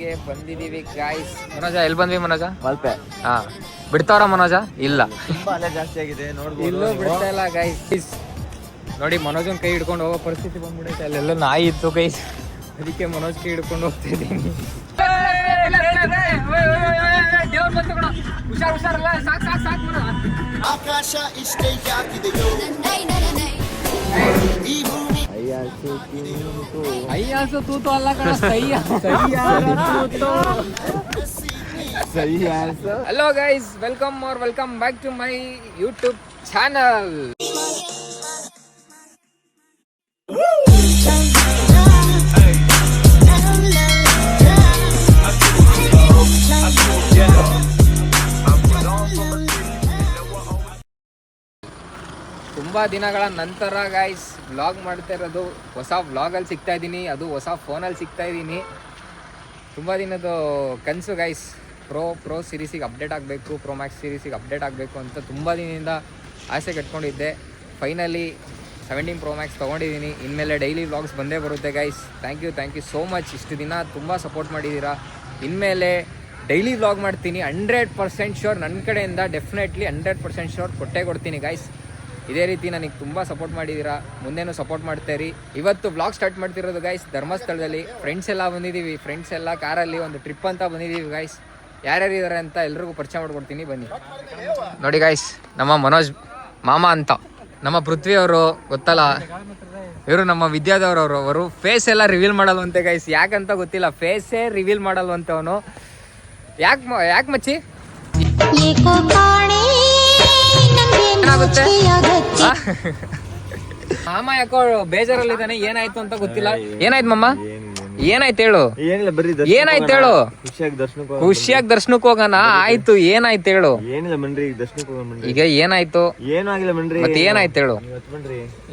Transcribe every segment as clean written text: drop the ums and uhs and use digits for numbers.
ಗೆ ಬಂದಿದೀವಿ ಗಾಯ್ಸ್. ಮನೋಜ ಎಲ್ಲಿ ಬಂದ್ವಿ ಮನೋಜ? ಮಲ್ಪೆ. ಹಾ ಬಿಡ್ತಾವ್ರ ಮನೋಜ? ಇಲ್ಲ, ತುಂಬಾ ಅಲೆ ಜಾಸ್ತಿ ಆಗಿದೆ ನೋಡ್ಬೋದು. ಇಲ್ಲೂ ಬಿಡ್ತಾ ಇಲ್ಲ ಗೈಸ್. ನೋಡಿ ಮನೋಜನ್ ಕೈ ಹಿಡ್ಕೊಂಡು ಹೋಗೋ ಪರಿಸ್ಥಿತಿ ಬಂದ್ಬಿಡೈತೆ. ಅಲ್ಲೆಲ್ಲ ನಾಯಿ ಇತ್ತು ಗೈಸ್, ಅದಕ್ಕೆ ಮನೋಜ್ ಕೈ ಹಿಡ್ಕೊಂಡು ಹೋಗ್ತಾ ಇದ್ದೀನಿ. ಹುಷಾರಲ್ಲ, ಸಾಕು ಆಕಾಶ ಇಷ್ಟೇ ಯಾಕಿದೆಯೋ ಈ ಭೂಮಿ ಅಯ್ಯಾಸು ತೂತು ಅಲ್ಲ ಕಣ, hello guys, welcome back to my YouTube channel. ತುಂಬ ದಿನಗಳ ನಂತರ ಗೈಸ್ ವ್ಲಾಗ್ ಮಾಡ್ತಾ ಇರೋದು. ಹೊಸ ವ್ಲಾಗಲ್ಲಿ ಸಿಗ್ತಾ ಇದ್ದೀನಿ, ಅದು ಹೊಸ ಫೋನಲ್ಲಿ ಸಿಗ್ತಾ ಇದ್ದೀನಿ. ತುಂಬ ದಿನದ ಕನಸು ಗೈಸ್, ಪ್ರೋ ಸೀರೀಸಿಗೆ ಅಪ್ಡೇಟ್ ಆಗಬೇಕು, ಪ್ರೋ ಮ್ಯಾಕ್ಸ್ ಸೀರೀಸಿಗೆ ಅಪ್ಡೇಟ್ ಆಗಬೇಕು ಅಂತ ತುಂಬ ದಿನದಿಂದ ಆಸೆ ಕಟ್ಕೊಂಡಿದ್ದೆ. ಫೈನಲಿ 17 ಪ್ರೋ ಮ್ಯಾಕ್ಸ್ ತೊಗೊಂಡಿದ್ದೀನಿ. ಇನ್ಮೇಲೆ ಡೈಲಿ ವ್ಲಾಗ್ಸ್ ಬಂದೇ ಬರುತ್ತೆ guys. Thank you so much. ಇಷ್ಟು ದಿನ ತುಂಬ ಸಪೋರ್ಟ್ ಮಾಡಿದ್ದೀರಾ. ಇನ್ಮೇಲೆ ಡೈಲಿ ವ್ಲಾಗ್ ಮಾಡ್ತೀನಿ. 100% ಶೋರ್, ನನ್ನ ಕಡೆಯಿಂದ ಡೆಫಿನೆಟ್ಲಿ 100% ಶೋರ್ ಕೊಟ್ಟೇ ಕೊಡ್ತೀನಿ ಗೈಸ್. ಇದೇ ರೀತಿ ನನಗೆ ತುಂಬ ಸಪೋರ್ಟ್ ಮಾಡಿದ್ದೀರಾ, ಮುಂದೇನೂ ಸಪೋರ್ಟ್ ಮಾಡ್ತಾಯಿರಿ. ಇವತ್ತು ವ್ಲಾಗ್ ಸ್ಟಾರ್ಟ್ ಮಾಡ್ತಿರೋದು ಗೈಸ್ ಧರ್ಮಸ್ಥಳದಲ್ಲಿ. ಫ್ರೆಂಡ್ಸ್ ಎಲ್ಲ ಬಂದಿದ್ದೀವಿ, ಫ್ರೆಂಡ್ಸ್ ಎಲ್ಲ ಕಾರಲ್ಲಿ ಒಂದು ಟ್ರಿಪ್ ಅಂತ ಬಂದಿದ್ದೀವಿ ಗೈಸ್. ಯಾರ್ಯಾರು ಇದ್ದಾರೆ ಅಂತ ಎಲ್ರಿಗೂ ಪರಿಚಯ ಮಾಡ್ಕೊಡ್ತೀನಿ, ಬನ್ನಿ. ನೋಡಿ ಗೈಸ್, ನಮ್ಮ ಮನೋಜ್ ಮಾಮ ಅಂತ, ನಮ್ಮ ಪೃಥ್ವಿ ಅವರು ಗೊತ್ತಲ್ಲ, ಇವರು ನಮ್ಮ ವಿದ್ಯಾದವರು. ಅವರು ಫೇಸ್ ಎಲ್ಲ ರಿವೀಲ್ ಮಾಡಲ್ವಂತೆ ಗೈಸ್. ಯಾಕಂತ ಗೊತ್ತಿಲ್ಲ, ಫೇಸೇ ರಿವೀಲ್ ಮಾಡಲ್ವಂತೆ ಅವನು. ಯಾಕೆ ಮಚ್ಚಿ ಏನಾಗುತ್ತೆ? ಮಾಮ ಯಾಕೋ ಬೇಜಾರಲ್ಲಿದ್ದಾನೆ, ಏನಾಯ್ತು ಅಂತ ಗೊತ್ತಿಲ್ಲ. ಏನಾಯ್ತು ಮಮ್ಮ? ಏನಾಯ್ತು ಹೇಳು, ಏನಾಯ್ತು ಹೇಳು. ಖುಷಿಯಾಗಿ ದರ್ಶನಕ್ಕೆ ಹೋಗೋಣ. ಆಯ್ತು, ಏನಾಯ್ತು ಹೇಳು. ಈಗ ಏನಾಯ್ತು? ಮತ್ತೆ ಏನಾಯ್ತು ಹೇಳು.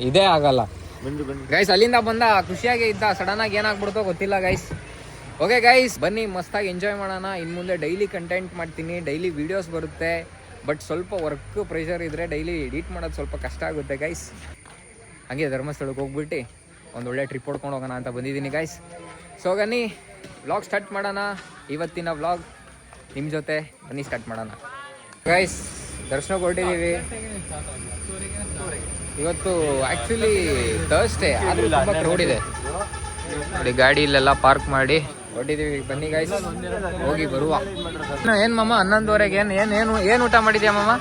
ಇದೇ ಆಗಲ್ಲ ಗೈಸ್. ಅಲ್ಲಿಂದ ಬಂದ ಖುಷಿಯಾಗಿ ಇದ್ದ, ಸಡನ್ ಆಗಿ ಏನಾಗ್ಬಿಡ್ತೋ ಗೊತ್ತಿಲ್ಲ ಗೈಸ್. ಓಕೆ ಗೈಸ್, ಬನ್ನಿ ಮಸ್ತಾಗಿ ಎಂಜಾಯ್ ಮಾಡೋಣ. ಇನ್ನು ಮುಂದೆ ಡೈಲಿ ಕಂಟೆಂಟ್ ಮಾಡ್ತೀನಿ, ಡೈಲಿ ವೀಡಿಯೋಸ್ ಬರುತ್ತೆ. ಬಟ್ ಸ್ವಲ್ಪ ವರ್ಕ್ ಪ್ರೆಷರ್ ಇದ್ದರೆ ಡೈಲಿ ಎಡಿಟ್ ಮಾಡೋದು ಸ್ವಲ್ಪ ಕಷ್ಟ ಆಗುತ್ತೆ ಗೈಸ್. ಹಾಗೆ ಧರ್ಮಸ್ಥಳಕ್ಕೆ ಹೋಗ್ಬಿಟ್ಟು ಒಂದೊಳ್ಳೆ ಟ್ರಿಪ್ ಹೊಡ್ಕೊಂಡು ಹೋಗೋಣ ಅಂತ ಬಂದಿದ್ದೀನಿ ಗೈಸ್. ಸೊ ಬನ್ನಿ ವ್ಲಾಗ್ ಸ್ಟಾರ್ಟ್ ಮಾಡೋಣ. ಇವತ್ತಿನ ವ್ಲಾಗ್ ನಿಮ್ಮ ಜೊತೆ, ಬನ್ನಿ ಸ್ಟಾರ್ಟ್ ಮಾಡೋಣ ಗೈಸ್. ದರ್ಶನಕ್ಕೆ ಹೊರಟಿದ್ದೀವಿ ಇವತ್ತು. ಆ್ಯಕ್ಚುಲಿ ಥರ್ಸ್ಡೇ ಆದರೂ ತುಂಬ ಕ್ರೌಡ್ ಇದೆ ನೋಡಿ. ಗಾಡಿ ಇಲ್ಲೆಲ್ಲ ಪಾರ್ಕ್ ಮಾಡಿ ಹೊರಟಿದ್ದೀವಿ. ಬನ್ನಿ ಗೈಸ್, ಹೋಗಿ ಬರುವ. ಏನು ಮಮ್ಮ 11:30ಗೆ ಏನು ಊಟ ಮಾಡಿದ್ಯಾ ಮಮ್ಮ?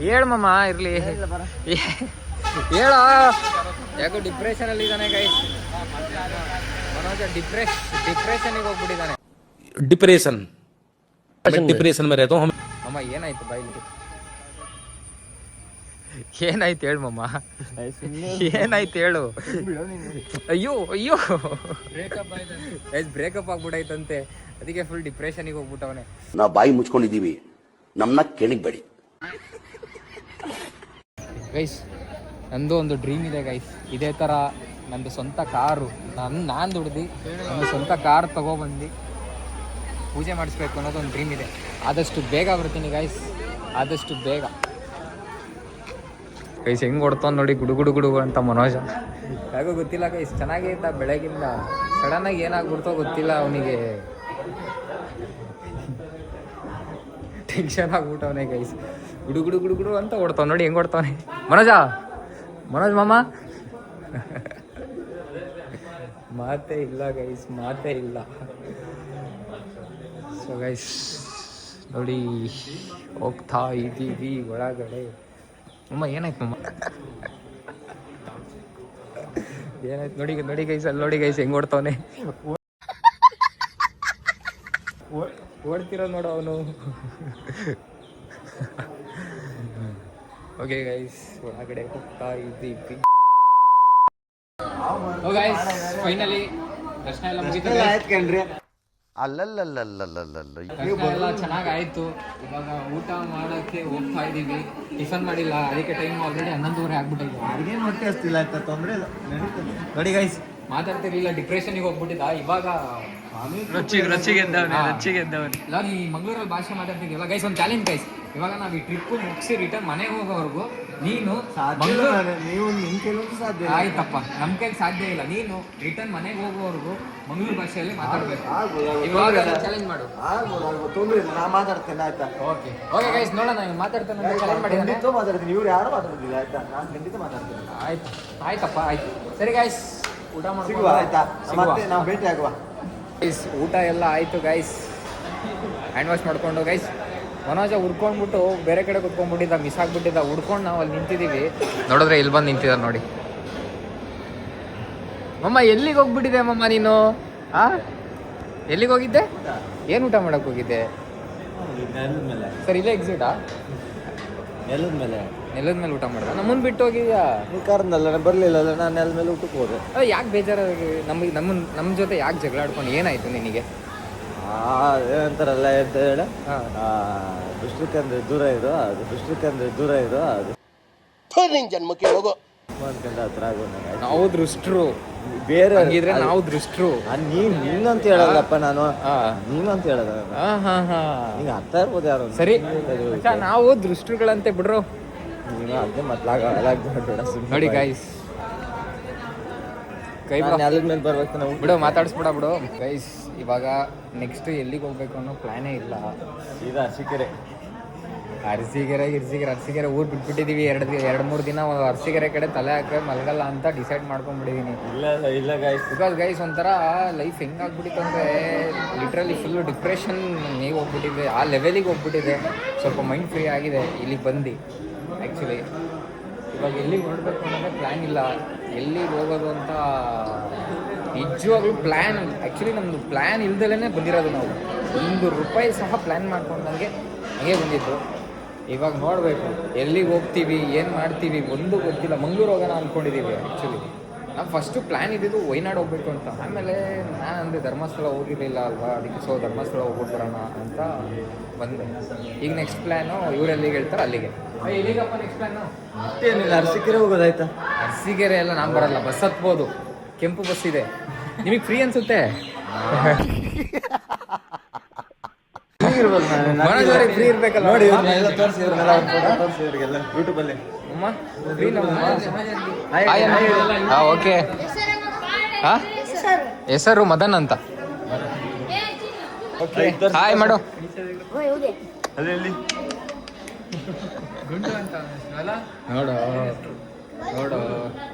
ಹೇಳು ಮಮ್ಮ, ಇರಲಿ ಹೇಳ. ಯಾಕೋ ಡಿಪ್ರೆಷನಲ್ಲಿ ಇದ್ದಾನೆ ಗೈಸ್ ಮನೋಜ. ಡಿಪ್ರೆಷನ್ಗೆ ಹೋಗ್ಬಿಟ್ಟಿದ್ದಾನೆ. ಡಿಪ್ರೆಷನ್ ಮೇಲೆ ಮಮ್ಮ ಏನಾಯ್ತು ಬಾಯಿಲಿ? ಏನಾಯ್ತು ಹೇಳು ಮಮ್ಮ, ಏನಾಯ್ತು ಹೇಳು. ಅಯ್ಯೋ ಬ್ರೇಕಪ್ ಆಗ್ಬಿಟ್ಟೈತಂತೆ, ಅದಕ್ಕೆ ಫುಲ್ ಡಿಪ್ರೆಷನ್ಗೆ ಹೋಗ್ಬಿಟ್ಟವನೆ. ನಾವು ಬಾಯಿ ಮುಚ್ಕೊಂಡಿದ್ದೀವಿ, ನಮ್ಮನ್ನ ಕೆಣಗಬೇಡಿ ಗೈಸ್. ನಂದು ಒಂದು ಡ್ರೀಮ್ ಇದೆ ಗೈಸ್, ಇದೇ ಥರ ನಂದು ಸ್ವಂತ ಕಾರು, ನಾನು ದುಡ್ದು ನನ್ನ ಸ್ವಂತ ಕಾರ್ ತಗೊಬಂದು ಪೂಜೆ ಮಾಡಿಸ್ಬೇಕು ಅನ್ನೋದು ಒಂದು ಡ್ರೀಮ್ ಇದೆ. ಆದಷ್ಟು ಬೇಗ ಬರ್ತೀನಿ ಗೈಸ್, ಆದಷ್ಟು ಬೇಗ. ಗೈಸ್ ಹೆಂಗೆ ಹೊಡ್ತಾನೆ ನೋಡಿ, ಗುಡುಗುಡು ಅಂತ ಮನೋಜ. ಯಾಕೋ ಗೊತ್ತಿಲ್ಲ ಗೈಸ್, ಚೆನ್ನಾಗೇ ಇದ್ದ ಬೆಳಗಿಂದ, ಸಡನ್ನಾಗಿ ಏನಾಗ್ಬಿಡ್ತೋ ಗೊತ್ತಿಲ್ಲ. ಅವನಿಗೆ ಟೆನ್ಷನ್ ಆಗ್ಬಿಟ್ಟವನೇ ಗೈಸ್. ಗುಡುಗುಡು ಅಂತ ಹೊಡ್ತಾವ ನೋಡಿ, ಹೆಂಗೆ ಹೊಡ್ತಾವನೆ ಮನೋಜ್ ಮಾಮ. ಮಾತೇ ಇಲ್ಲ ಗೈಸ್, ಮಾತೇ ಇಲ್ಲ. ಸೊ ಗೈಸ್ ನೋಡಿ, ಹೋಗ್ತಾ ಇದ್ದೀವಿ ಒಳಗಡೆ. ಅಮ್ಮ ಏನಾಯ್ತು ಮಮ್ಮ? ಏನಾಯ್ತು ನೋಡಿ ಗೈಸ್, ಅಲ್ಲಿ ನೋಡಿ ಗೈಸ್ ಹೆಂಗೆ ಓಡ್ತಾವನೆ. ಓಡ್ತಿರೋ ನೋಡು ಅವನು. ಓಕೆ ಗೈಸ್, ಒಳಗಡೆ ಹೋಗ್ತಾ ಇದ್ದೀವಿ. ಗೈಸ್ ಫೈನಲಿ ದರ್ಶನ ಎಲ್ಲ ಮುಗಿತು. ಎಲ್ಲ ಚೆನ್ನಾಗಾಯ್ತು. ಇವಾಗ ಊಟ ಮಾಡೋಕ್ಕೆ ಹೋಗ್ತಾ ಇದ್ದೀವಿ. ಟಿಫನ್ ಮಾಡಿಲ್ಲ, ಅದಕ್ಕೆ ಟೈಮ್ ಆಲ್ರೆಡಿ 11:30 ಆಗ್ಬಿಟ್ಟಿದೆ. ಅಡುಗೆ ಹೊಟ್ಟೆ ಹಸ್ತಿಲ್ಲ, ತೊಂದರೆ ಇಲ್ಲ. ನೋಡಿ ಗೈಸ್, ಮಾತಾಡ್ತಿರ್ಲಿಲ್ಲ, ಡಿಪ್ರೆಷನ್ಗೆ ಹೋಗ್ಬಿಟ್ಟಿದ್ದ. ಇವಾಗ ಇವಾಗ ಈ ಮಂಗಳೂರಲ್ಲಿ ಭಾಷೆ ಮಾತಾಡ್ತಿದ್ಯಲ್ಲ ಗೈಸ್, ಒಂದು ಚಾಲೆಂಜ್ ಗೈಸ್. ಇವಾಗ ನಾವು ಈ ಟ್ರಿಪ್ ಮುಗಿಸಿ ರಿಟರ್ನ್ ಮನೆಗೆ ಹೋಗೋವರೆಗೂ ನೀನು ನೀವು ನಿಮ್ ಕೆಲವು ಸಾಧ್ಯ ಆಯ್ತಪ್ಪ, ನಮ್ ಕೈಗೆ ಸಾಧ್ಯ ಇಲ್ಲ. ನೀನು ರಿಟರ್ನ್ ಮನೆಗೆ ಹೋಗೋವರೆಗೂ ಮಂಗಳೂರು ಭಾಷೆಯಲ್ಲಿ ಮಾತಾಡ್ಬೇಕು. ಇವಾಗ ಚಾಲೆಂಜ್ ಮಾಡು. ತೊಂದ್ರೆ ಇಲ್ಲ, ನಾ ಮಾತಾಡ್ತೇನೆ ಆಯ್ತಾ. ಓಕೆ ಓಕೆ ಗೈಸ್, ನೋಡೋಣ ಮಾತಾಡ್ತೇನೆ ಚಾಲೆಂಜ್ ಮಾಡಿದ್ದಾನೆ. ಖಂಡಿತ ಮಾತಾಡ್ತೀನಿ, ಇವ್ರು ಯಾರು ಮಾತಾಡೋದಿಲ್ಲ ಆಯ್ತಾ. ನಾನು ಖಂಡಿತ ಮಾತಾಡ್ತೀನಿ. ಆಯ್ತು ಆಯ್ತಪ್ಪ, ಆಯ್ತು. ಸರಿ ಗೈಸ್, ಊಟ ಸಿಗುವ ಮಾಡ್ಕೊಂಡು ಆಯ್ತಾ, ಸಿಗುವ. ಮತ್ತೆ ನಾವು ಭೇಟಿ ಆಗುವ. ಗೈಸ್ ಊಟ ಎಲ್ಲ ಆಯಿತು ಗೈಸ್, ಹ್ಯಾಂಡ್ ವಾಶ್ ಮಾಡ್ಕೊಂಡು ಗೈಸ್. ಮನೋಜ ಹುಡ್ಕೊಂಡ್ಬಿಟ್ಟು ಬೇರೆ ಕಡೆ ಕುತ್ಕೊಂಡ್ಬಿಟ್ಟಿದ್ದ, ಮಿಸ್ ಆಗ್ಬಿಟ್ಟಿದ್ದ. ಹುಡ್ಕೊಂಡು ನಾವು ಅಲ್ಲಿ ನಿಂತಿದ್ದೀವಿ, ನೋಡಿದ್ರೆ ಇಲ್ಲಿ ಬಂದು ನಿಂತಿದ್ದ ನೋಡಿ. ಮಮ್ಮ ಎಲ್ಲಿಗೆ ಹೋಗ್ಬಿಟ್ಟಿದೆ ಮಮ್ಮ ನೀನು? ಎಲ್ಲಿಗೆ ಹೋಗಿದ್ದೆ? ಏನು ಊಟ ಮಾಡಕ್ಕೆ ಹೋಗಿದ್ದೆ? ನೆಲದ ಮೇಲೆ ಸರ್ ಇಲ್ಲೇ ಎಕ್ಸಿಟಾ? ನೆಲದ ಮೇಲೆ ನೆಲದ ಮೇಲೆ ಊಟ ಮಾಡ್ದ? ನಮ್ಮನ್ನು ಬಿಟ್ಟು ಹೋಗಿದ್ಯಾ? ನೀವು ಕರ್ನಲ್ಲ, ಬರ್ಲಿಲ್ಲ, ನಾನು ನೆಲದ ಮೇಲೆ ಊಟಕ್ಕೆ ಹೋದೆ. ಯಾಕೆ ಬೇಜಾರ? ನಮ್ಮ ಜೊತೆ ಯಾಕೆ ಜಗಳ ಆಡ್ಕೊಂಡು ಏನಾಯ್ತು ನಿನಗೆ? ಏನಂತಾರಲ್ಲ ಅಂತ ಹೇಳ, ಹಾಂ, ದುಷ್ಟಕ್ಕಂದ್ರೆ ದೂರ ಇರೋ, ಅದು ದುಷ್ಟಕ್ಕಂದ್ರೆ ದೂರ ಇರೋ, ಅದು ಜನ್ಮಕ್ಕೆ ಹೋಗೋ ಅಂದ್ಕೊಂಡ ಹತ್ರ ಆಗೋ. ನಾವು ದೃಷ್ಟರು, ಬೇರೆ ಹಂಗಿದ್ರೆ ನಾವು ದೃಷ್ಟರು. ನೀನಂತ ಹೇಳಲ್ಲಪ್ಪ, ನಾನು ನೀನಂತ ಹೇಳದ. ನಿಂಗೆ ಅರ್ಥ ಇರ್ಬೋದು ಯಾರು. ಸರಿ ಅಚ್ಚಾ, ನಾವು ದೃಷ್ಟರುಗಳಂತೆ ಬಿಡ್ರು. ನೀನು ಅದೇ ಮತ್ಲಾಗ ನೋಡಿ ಗೈಸ್, ಕೈ ನೆಲದ ಮೇಲೆ ಬರ್ಬೇಕು ನಾವು. ಬಿಡು, ಮಾತಾಡಿಸ್ಬಿಡ ಬಿಡು ಗೈಸ್. ಇವಾಗ ನೆಕ್ಸ್ಟ್ ಎಲ್ಲಿಗೆ ಹೋಗ್ಬೇಕು ಅನ್ನೋ ಪ್ಲಾನೇ ಇಲ್ಲ. ಸೀದಾ ಅರಸೀಕೆರೆ. ಅರಸೀಕೆರೆ ಊರು ಬಿಟ್ಬಿಟ್ಟಿದೀವಿ. 2-3 ದಿನ ಅರಸೀಕೆರೆ ಕಡೆ ತಲೆ ಹಾಕಿ ಮಲಗಲ್ಲ ಅಂತ ಡಿಸೈಡ್ ಮಾಡ್ಕೊಂಡ್ಬಿಟ್ಟಿದೀನಿ. ಇಲ್ಲ ಗೈಸ್, ಬಿಕಾಸ್ ಗೈಸ್ ಒಂಥರ ಲೈಫ್ ಹೆಂಗಾಗ್ಬಿಟ್ಟಿತ್ತು ಅಂದರೆ ಲಿಟ್ರಲಿ ಫುಲ್ಲು ಡಿಪ್ರೆಷನ್ ಹೇಗೆ ಹೋಗ್ಬಿಟ್ಟಿದೆ, ಆ ಲೆವೆಲಿಗೆ ಹೋಗ್ಬಿಟ್ಟಿದೆ. ಸ್ವಲ್ಪ ಮೈಂಡ್ ಫ್ರೀ ಆಗಿದೆ ಇಲ್ಲಿಗೆ ಬಂದು. ಆ್ಯಕ್ಚುಲಿ ಇವಾಗ ಎಲ್ಲಿಗೆ ಹೊರಡಬೇಕು ಅನ್ನೋದೇ ಪ್ಲ್ಯಾನ್ ಇಲ್ಲ. ಎಲ್ಲಿಗೆ ಹೋಗೋದು ಅಂತ ನಿಜವಾಗ್ಲೂ ಪ್ಲ್ಯಾನ್, ಆ್ಯಕ್ಚುಲಿ ನಮ್ಮದು ಪ್ಲ್ಯಾನ್ ಇಲ್ದಲೇ ಬಂದಿರೋದು. ನಾವು ₹1 ಸಹ ಪ್ಲ್ಯಾನ್ ಮಾಡ್ಕೊಂಡಂಗೆ ಹಂಗೆ ಬಂದಿದ್ದು. ಇವಾಗ ನೋಡಬೇಕು ಎಲ್ಲಿಗೆ ಹೋಗ್ತೀವಿ, ಏನು ಮಾಡ್ತೀವಿ ಒಂದು ಗೊತ್ತಿಲ್ಲ. ಮಂಗ್ಳೂರು ಹೋಗೋಣ ಅಂದ್ಕೊಂಡಿದ್ದೀವಿ. ಆ್ಯಕ್ಚುಲಿ ನಾವು ಫಸ್ಟು ಪ್ಲ್ಯಾನ್ ಇದ್ದಿದ್ದು ವಯನಾಡು ಹೋಗ್ಬೇಕು ಅಂತ. ಆಮೇಲೆ ನಾನು ಅಂದರೆ ಧರ್ಮಸ್ಥಳ ಹೋಗಿರಲಿಲ್ಲ ಅಲ್ವಾ, ಅದಕ್ಕೆ ಸೊ ಧರ್ಮಸ್ಥಳ ಹೋಗ್ಬಿಟ್ಬರೋಣ ಅಂತ ಬಂದೆ. ಈಗ ನೆಕ್ಸ್ಟ್ ಪ್ಲ್ಯಾನು ಇವರೆಲ್ಲಿಗೆ ಹೇಳ್ತಾರೆ ಅಲ್ಲಿಗೆ. ಎಲ್ಲಿಗಪ್ಪ ನೆಕ್ಸ್ಟ್ ಪ್ಲ್ಯಾನು? ಮತ್ತೇನಿಲ್ಲ, ಅರಸೀಕೆರೆ ಹೋಗೋದಾಯ್ತಾ. ಅರಸೀಕೆರೆ ಎಲ್ಲ ನಾನು ಬರಲ್ಲ, ಬಸ್ ಹತ್ಬೋದು, ಕೆಂಪು ಬಸ್ ಇದೆ. ನಿಮಗೆ ಫ್ರೀ ಅನ್ಸುತ್ತೆ? ಫ್ರೀ ಇರ್ಬೇಕಲ್ಲ ನೋಡಿ, ತೋರಿಸಿ ಇವ್ರಿಗೆಲ್ಲ ಯೂಟ್ಯೂಬಲ್ಲಿ. ಅಮ್ಮ ಫ್ರೀ ಓಕೆ. ಹಾಂ, ಹೆಸರು ಮದನ್ ಅಂತ. ಹಾಯ್ ಮಾಡು. ಅಲ್ಲಿ ನೋಡು ನೋಡು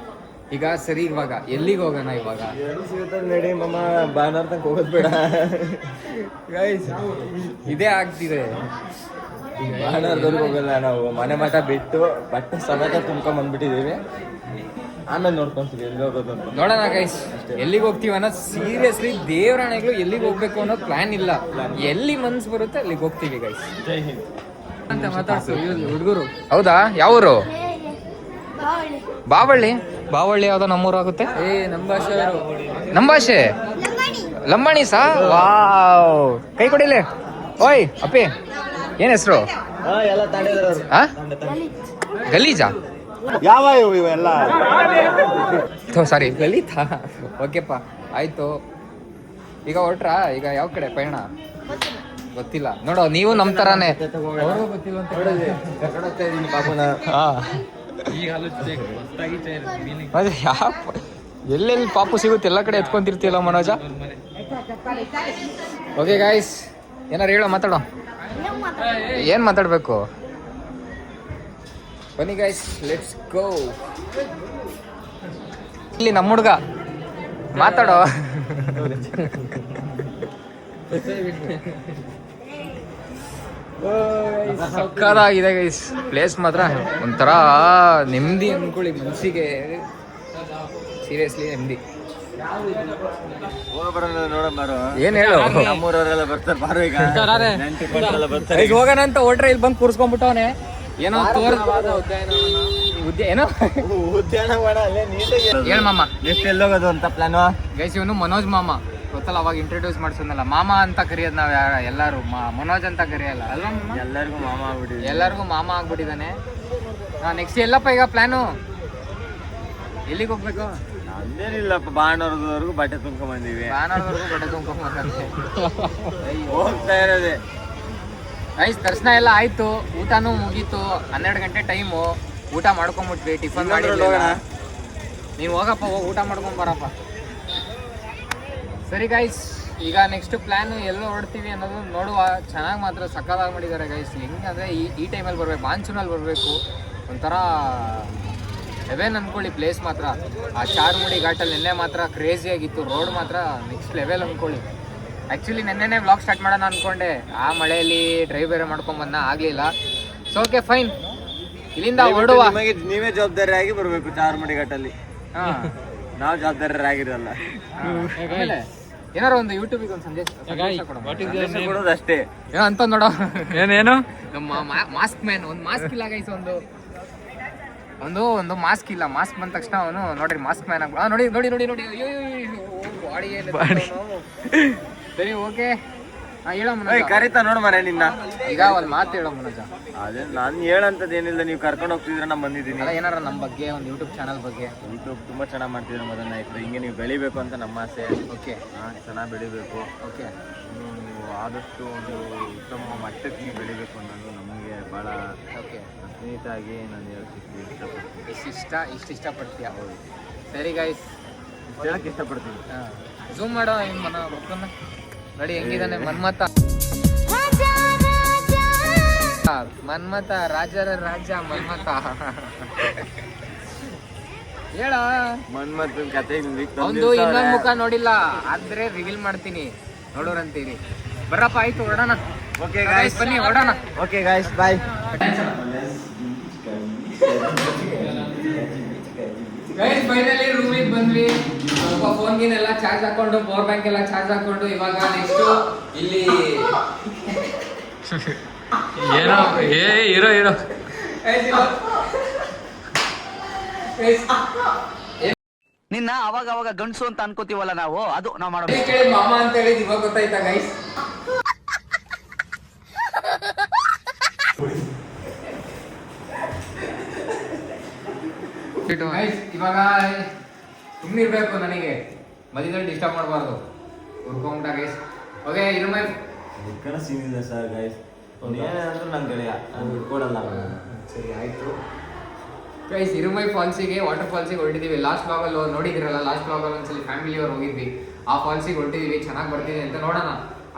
ಈಗ ಸರಿ. ಇವಾಗ ಎಲ್ಲಿಗೆ ಹೋಗೋಣ? ಇವಾಗ ನಡಿ ಮಮ್ಮ, ಭಾನುವಾರ ತನಕ ಹೋಗೋದು ಬೇಡ. ಇದೇ ಆಗ್ತಿದೆ. ಭಾನುವಾರದವ್ರಿಗೆ ಹೋಗಲ್ಲ ನಾವು. ಮನೆ ಮಠ ಬಿಟ್ಟು ಬಟ್ಟೆ ಸಮೇತ ತುಂಬ್ಕೊಂಡ್ ಬಂದ್ಬಿಟ್ಟಿದೀವಿ. ಆಮೇಲೆ ನೋಡ್ಕೊಂತೀವಿ ಎಲ್ಲಿ ಹೋಗೋದು ಅಂತ. ನೋಡೋಣ ಗೈಸ್, ಎಲ್ಲಿಗೆ ಹೋಗ್ತೀವಿ ಅನ್ನೋದು ಸೀರಿಯಸ್ಲಿ ದೇವರಾಣೆಗಳು ಎಲ್ಲಿಗೆ ಹೋಗ್ಬೇಕು ಅನ್ನೋ ಪ್ಲಾನ್ ಇಲ್ಲ. ಎಲ್ಲಿ ಮನ್ಸು ಬರುತ್ತೆ ಅಲ್ಲಿಗೆ ಹೋಗ್ತೀವಿ ಗೈಸ್. ಜೈ ಹಿಂದ್ ಅಂತ ಮಾತಾಡ್ಸು ಹುಡುಗರು. ಹೌದಾ? ಯಾವೂರು? ಬಾವಳ್ಳಿ. ಬಾವಳ್ಳಿ ಯಾವ್ದೋ ನಮ್ಮೂರಾಗುತ್ತೆ. ನಮ್ಮ ಭಾಷೆ. ನಮ್ಮ ಭಾಷೆ ಲಂಬಾಣಿ ಸಾ. ವಾವ್, ಕೈ ಕೊಡಿಲೆ. ಓಯ್ ಅಪ್ಪಿ, ಏನ್ ಹೆಸರು? ಎಲ್ಲ ತಾಂಡಿದ್ರು. ಗಲೀಜಾ? ಯಾವ ಇವೆಲ್ಲ? ಸಾರಿ, ಲಲಿತಾ. ಓಕೆಪ್ಪ, ಆಯ್ತು. ಈಗ ಹೊರಟ್ರಾ? ಈಗ ಯಾವ ಕಡೆ ಪಯಣ ಗೊತ್ತಿಲ್ಲ. ನೋಡೋ, ನೀವು ನಮ್ಮ ತರಾನೇ. ಅದೇ ಯಾವ ಎಲ್ಲೆಲ್ಲಿ ಪಾಪು ಸಿಗುತ್ತೆ ಎಲ್ಲ ಕಡೆ ಎತ್ಕೊಂತಿರ್ತೀಯಲ್ಲ ಮನೋಜ. ಓಕೆ ಗಾಯ್ಸ್, ಏನಾರು ಹೇಳೋ, ಮಾತಾಡೋ. ಏನು ಮಾತಾಡಬೇಕು? ಬನ್ನಿ ಗೈಸ್, ಲೆಟ್ಸ್ ಗೋ. ಇಲ್ಲಿ ನಮ್ಮ ಹುಡುಗ ಮಾತಾಡೋ. ಸಕ್ಕದಾಗಿದೆ ಗೈಸ್ ಪ್ಲೇಸ್ ಮಾತ್ರ. ಒಂಥರ ನೆಮ್ಮದಿ ಅನ್ಕೊಳ್ಳಿ ಮನಸ್ಸಿಗೆ. ಸೀರಿಯಸ್ಲಿ ನೆಮ್ಮದಿ. ಏನ್ ಹೇಳು? ನಮ್ಮೂರವರೆಲ್ಲ ಬರ್ತಾರೆ, ಬಾರೋ ಈಗ. ಬರ್ತಾರೆ. ಈಗ ಹೋಗೋಣ ಅಂತ ಹೊಟ್ರೆ ಇಲ್ಲಿ ಬಂದು ಕೂರ್ಸ್ಕೊಂಡ್ಬಿಟ್ಟವನೆ. ಏನೋ ಏನೋ ಉದ್ಯಾನವನ ಅಲ್ಲೇ ನೀಟಾಗಿ. ಹೇಳ ಮಾಮ, ನೆಕ್ಸ್ಟ್ ಎಲ್ಲೋಗೋದು ಅಂತ ಪ್ಲಾನು? ಗೈಸ್ ಇವನು ಮನೋಜ್ ಮಾಮ, ಗೊತ್ತಲ್ಲ ಅವಾಗ ಇಂಟ್ರೊಡ್ಯೂಸ್ ಮಾಡ್ಸೋದಲ್ಲ. ಮಾಮ ಅಂತ ಕರೆಯೋದು ನಾವು ಎಲ್ಲರೂ, ಮನೋಜ್ ಅಂತ ಕರೆಯಲ್ಲ ಅಲ್ವಾ? ಎಲ್ಲರಿಗೂ ಮಾಮ ಆಗ್ಬಿಟ್ಟಿದೆ. ಎಲ್ಲರಿಗೂ ಮಾಮ ಆಗ್ಬಿಟ್ಟಿದ್ದಾನೆ. ನೆಕ್ಸ್ಟ್ ಎಲ್ಲಪ್ಪ ಈಗ ಪ್ಲಾನು? ಎಲ್ಲಿಗೆ ಹೋಗ್ಬೇಕು? ನಂದೇನಿಲ್ಲಪ್ಪ, ಭಾನುವಾರದವರೆಗೂ ಬಟ್ಟೆ ತುಂಬ್ಕೊಂಡ್ ಬಂದೀವಿ. ಭಾನುವಾರದವರೆಗೂ ಬಟ್ಟೆ ತುಂಬ್ಕೊಂಬಂತೆ. ಹೋಗ್ತಾ ಇರೋದೆ. ಗೈಸ್ ದರ್ಶನ ಎಲ್ಲ ಆಯ್ತು, ಊಟನೂ ಮುಗೀತು. 12 ಗಂಟೆ ಟೈಮು. ಊಟ ಮಾಡ್ಕೊಂಬಿಟ್ವಿ, ಟಿಫನ್ ಮಾಡಿ. ನೀವು ಹೋಗಪ್ಪ, ಹೋಗಿ ಊಟ ಮಾಡ್ಕೊಂಡ್ ಬರಪ್ಪ. ಸರಿ ಗೈಸ್, ಈಗ ನೆಕ್ಸ್ಟ್ ಪ್ಲ್ಯಾನ್ ಎಲ್ಲೋ ಹೊರಡ್ತೀವಿ ಅನ್ನೋದು ನೋಡುವ. ಚೆನ್ನಾಗಿ ಮಾತ್ರ ಸಕ್ಕತ್ತಾಗಿ ಮಾಡಿದ್ದಾರೆ ಗೈಸ್. ಹೆಂಗಂದರೆ ಈ ಟೈಮಲ್ಲಿ ಬರಬೇಕು, ಮಾನ್ಸೂನಲ್ಲಿ ಬರಬೇಕು. ಒಂಥರ ಹೆವೆನ್ ಅಂದ್ಕೊಳ್ಳಿ ಪ್ಲೇಸ್ ಮಾತ್ರ. ಆ ಚಾರ್ಮುಡಿ ಘಾಟಲ್ಲಿ ನಿನ್ನೆ ಮಾತ್ರ ಕ್ರೇಜಿಯಾಗಿತ್ತು. ರೋಡ್ ಮಾತ್ರ ನೆಕ್ಸ್ಟ್ ಲೆವೆಲ್ ಅಂದ್ಕೊಳ್ಳಿ. ಆ್ಯಕ್ಚುಲಿ ನೆನ್ನೆನೇ ವ್ಲಾಗ್ ಸ್ಟಾರ್ಟ್ ಮಾಡೋಣ ಅಂದ್ಕೊಂಡೆ, ಆ ಮಳೆಯಲ್ಲಿ ಡ್ರೈವ್ ಬೇರೆ ಮಾಡ್ಕೊಂಬಂದ, ಆಗಲಿಲ್ಲ. ಸೊ ಓಕೆ ಫೈನ್, ಇಲ್ಲಿಂದ ಹೊರಡುವ. ನಿಮಗೆ ನೀವೇ ಜವಾಬ್ದಾರಿಯಾಗಿ ಬರಬೇಕು ಚಾರ್ಮಡಿ ಘಾಟಲ್ಲಿ. ಹಾಂ, ನಾವು ಜವಾಬ್ದಾರರಾಗಿರಲ್ಲ. ಆಮೇಲೆ ಏನಾರು ಒಂದು ಯೂಟ್ಯೂಬಿಗೆ ಒಂದು ಸಂದೇಶ ಕೊಡೋದು ಅಷ್ಟೇ. ಏನೋ ಅಂತ ನೋಡೋ. ಏನೇನು ನಮ್ಮ ಮಾಸ್ಕ್ ಮ್ಯಾನ್ ಒಂದು ಮಾಸ್ಕ್ ಇಲ್ಲ ಗೈಸ್. ಒಂದು ಮಾಸ್ಕ್ ಇಲ್ಲ. ಮಾಸ್ಕ್ ಬಂದ ತಕ್ಷಣ ಅವನು ನೋಡ್ರಿ ಮಾಸ್ಕ್ ಮ್ಯಾನ್ ಆಗ. ನೋಡಿ ನೋಡಿ ನೋಡಿ ನೋಡಿ, ಅಯ್ಯೋ ಬಾಡಿ. ಸರಿ ಓಕೆ, ಹೇಳೋ ಮನೋಜ. ಕರಿತಾ ನೋಡು ಮರೆ ನಿನ್ನ. ಈಗ ಒಂದು ಮಾತು ಹೇಳೋ ಮನೋಜ. ಅದೇ ನಾನು ಹೇಳಂತದ್ದು ಏನಿಲ್ಲ, ನೀವು ಕರ್ಕೊಂಡು ಹೋಗ್ತಿದ್ರೆ ನಾನು ಬಂದಿದ್ದೀನಿ. ಅಲ್ಲ, ಏನಾರ ನಮ್ಮ ಬಗ್ಗೆ ಒಂದು ಯೂಟ್ಯೂಬ್ ಚಾನಲ್ ಬಗ್ಗೆ. ಯೂಟ್ಯೂಬ್ ತುಂಬ ಚೆನ್ನಾಗಿ ಮಾಡ್ತಿದ್ರೆ ಮೊದಲ ನಾಯಕರು. ಹಿಂಗೆ ನೀವು ಬೆಳಿಬೇಕು ಅಂತ ನಮ್ಮ ಆಸೆ. ಓಕೆ, ಚೆನ್ನಾಗಿ ಬೆಳಿಬೇಕು. ಓಕೆ, ನೀವು ಆದಷ್ಟು ಒಂದು ಉತ್ತಮ ಮಟ್ಟಕ್ಕೆ ನೀವು ಬೆಳಿಬೇಕು ಅನ್ನೋದು ನಮಗೆ ಭಾಳ. ಓಕೆ, ಸ್ನೇಹಿತಾಗಿ ನಾನು ಹೇಳೋಕ್ಕೆ ಇಷ್ಟಪಡ್ತೀನಿ. ಇಷ್ಟು ಇಷ್ಟಪಡ್ತೀಯ? ಹೌದು. ಸರಿ ಗೈಸ್, ಹೇಳಕ್ಕೆ ಇಷ್ಟಪಡ್ತೀನಿ. ಝೂಮ್ ಮಾಡೋ ನಿಮ್ಮ ಮನ ಬರ್ತಾನೆ ನೋಡಿ ಹೆಂಗಿದಾನೆ ಮನ್ಮಥ. ಮನ್ಮಥ, ರಾಜರ ರಾಜ ಮನ್ಮಥ. ಹೇಳ ಮನ್ಮಥನ ಕತೆ ಒಂದು ಇನ್ನೊಂದು ಮುಖ ನೋಡಿಲ್ಲ, ಆದ್ರೆ ರಿವೀಲ್ ಮಾಡ್ತೀನಿ, ನೋಡೋರಂತೀರಿ. ಬರಪ್ಪ, ಆಯ್ತು ಹೊರಡೋಣ. ಓಕೆ ಗೈಸ್ ಬನ್ನಿ ಹೊರಡೋಣ. ಓಕೆ ಗಾಯ್ಸ್, ಬಾಯ್. ಗೈಸ್ ಫೈನಲಿ ರೂಮಿಗೆ ಬಂದ್ವಿ. ಸ್ವಲ್ಪ ಫೋನ್ಗಿನೆಲ್ಲ ಚಾರ್ಜ್ ಹಾಕೊಂಡು, ಪವರ್ ಬ್ಯಾಂಕ್ ಎಲ್ಲ ಚಾರ್ಜ್ ಹಾಕೊಂಡು, ಇವಾಗ ನೆಕ್ಸ್ಟ್ ಇಲ್ಲಿ ಏನೋ ಇರೋ ನಿನ್ನ ಅವಾಗ ಅವಾಗ ಗಂಡಸು ಅಂತ ಅನ್ಕೋತೀವಲ್ಲ ನಾವು, ಅದು ನಾವು ಮಾಡೋ. ಕೇಳಿ ಮಾಮ ಅಂತ ಹೇಳಿದ್ ಇವಾಗ ಗೊತ್ತಾಯ್ತಾ ಗೈಸ್? ಇವಾಗ ಸುಮ್ಮನಿರ್ಬೇಕು, ನನಗೆ ಮಧ್ಯದಲ್ಲಿ ಡಿಸ್ಟರ್ಬ್ ಮಾಡಬಾರ್ದು. ಹುಡ್ಕೊಂಬಿಟ್ಟ ಗೈಸ್. ಓಕೆ, ಇರುಮೈ ಸೀನ್ ಇಲ್ಲ ಸರ್ ಗೈಸ್. ಏನಾದ್ರೂ ನನ್ನ ಗೆಳೆಯ ಕೊಡಲ್ಲ. ಸರಿ ಆಯ್ತು ಗೈಸ್. ಇರುಮೈ ಫಾಲ್ಸಿಗೆ, ವಾಟರ್ ಫಾಲ್ಸಿಗೆ ಹೊರಟಿದ್ದೀವಿ. ಲಾಸ್ಟ್ ವ್ಲಾಗಲ್ಲಿ ನೋಡಿದಿರಲ್ಲ, ಲಾಸ್ಟ್ ವ್ಲಾಗಲ್ಲಿ ಒಂದ್ಸಲಿ ಫ್ಯಾಮಿಲಿ ಅವ್ರು ಹೋಗಿದ್ವಿ. ಆ ಫಾಲ್ಸಿಗೆ ಹೊರಟಿದ್ದೀವಿ. ಚೆನ್ನಾಗಿ ಬರ್ತಿದೆ ಅಂತ ನೋಡೋಣ.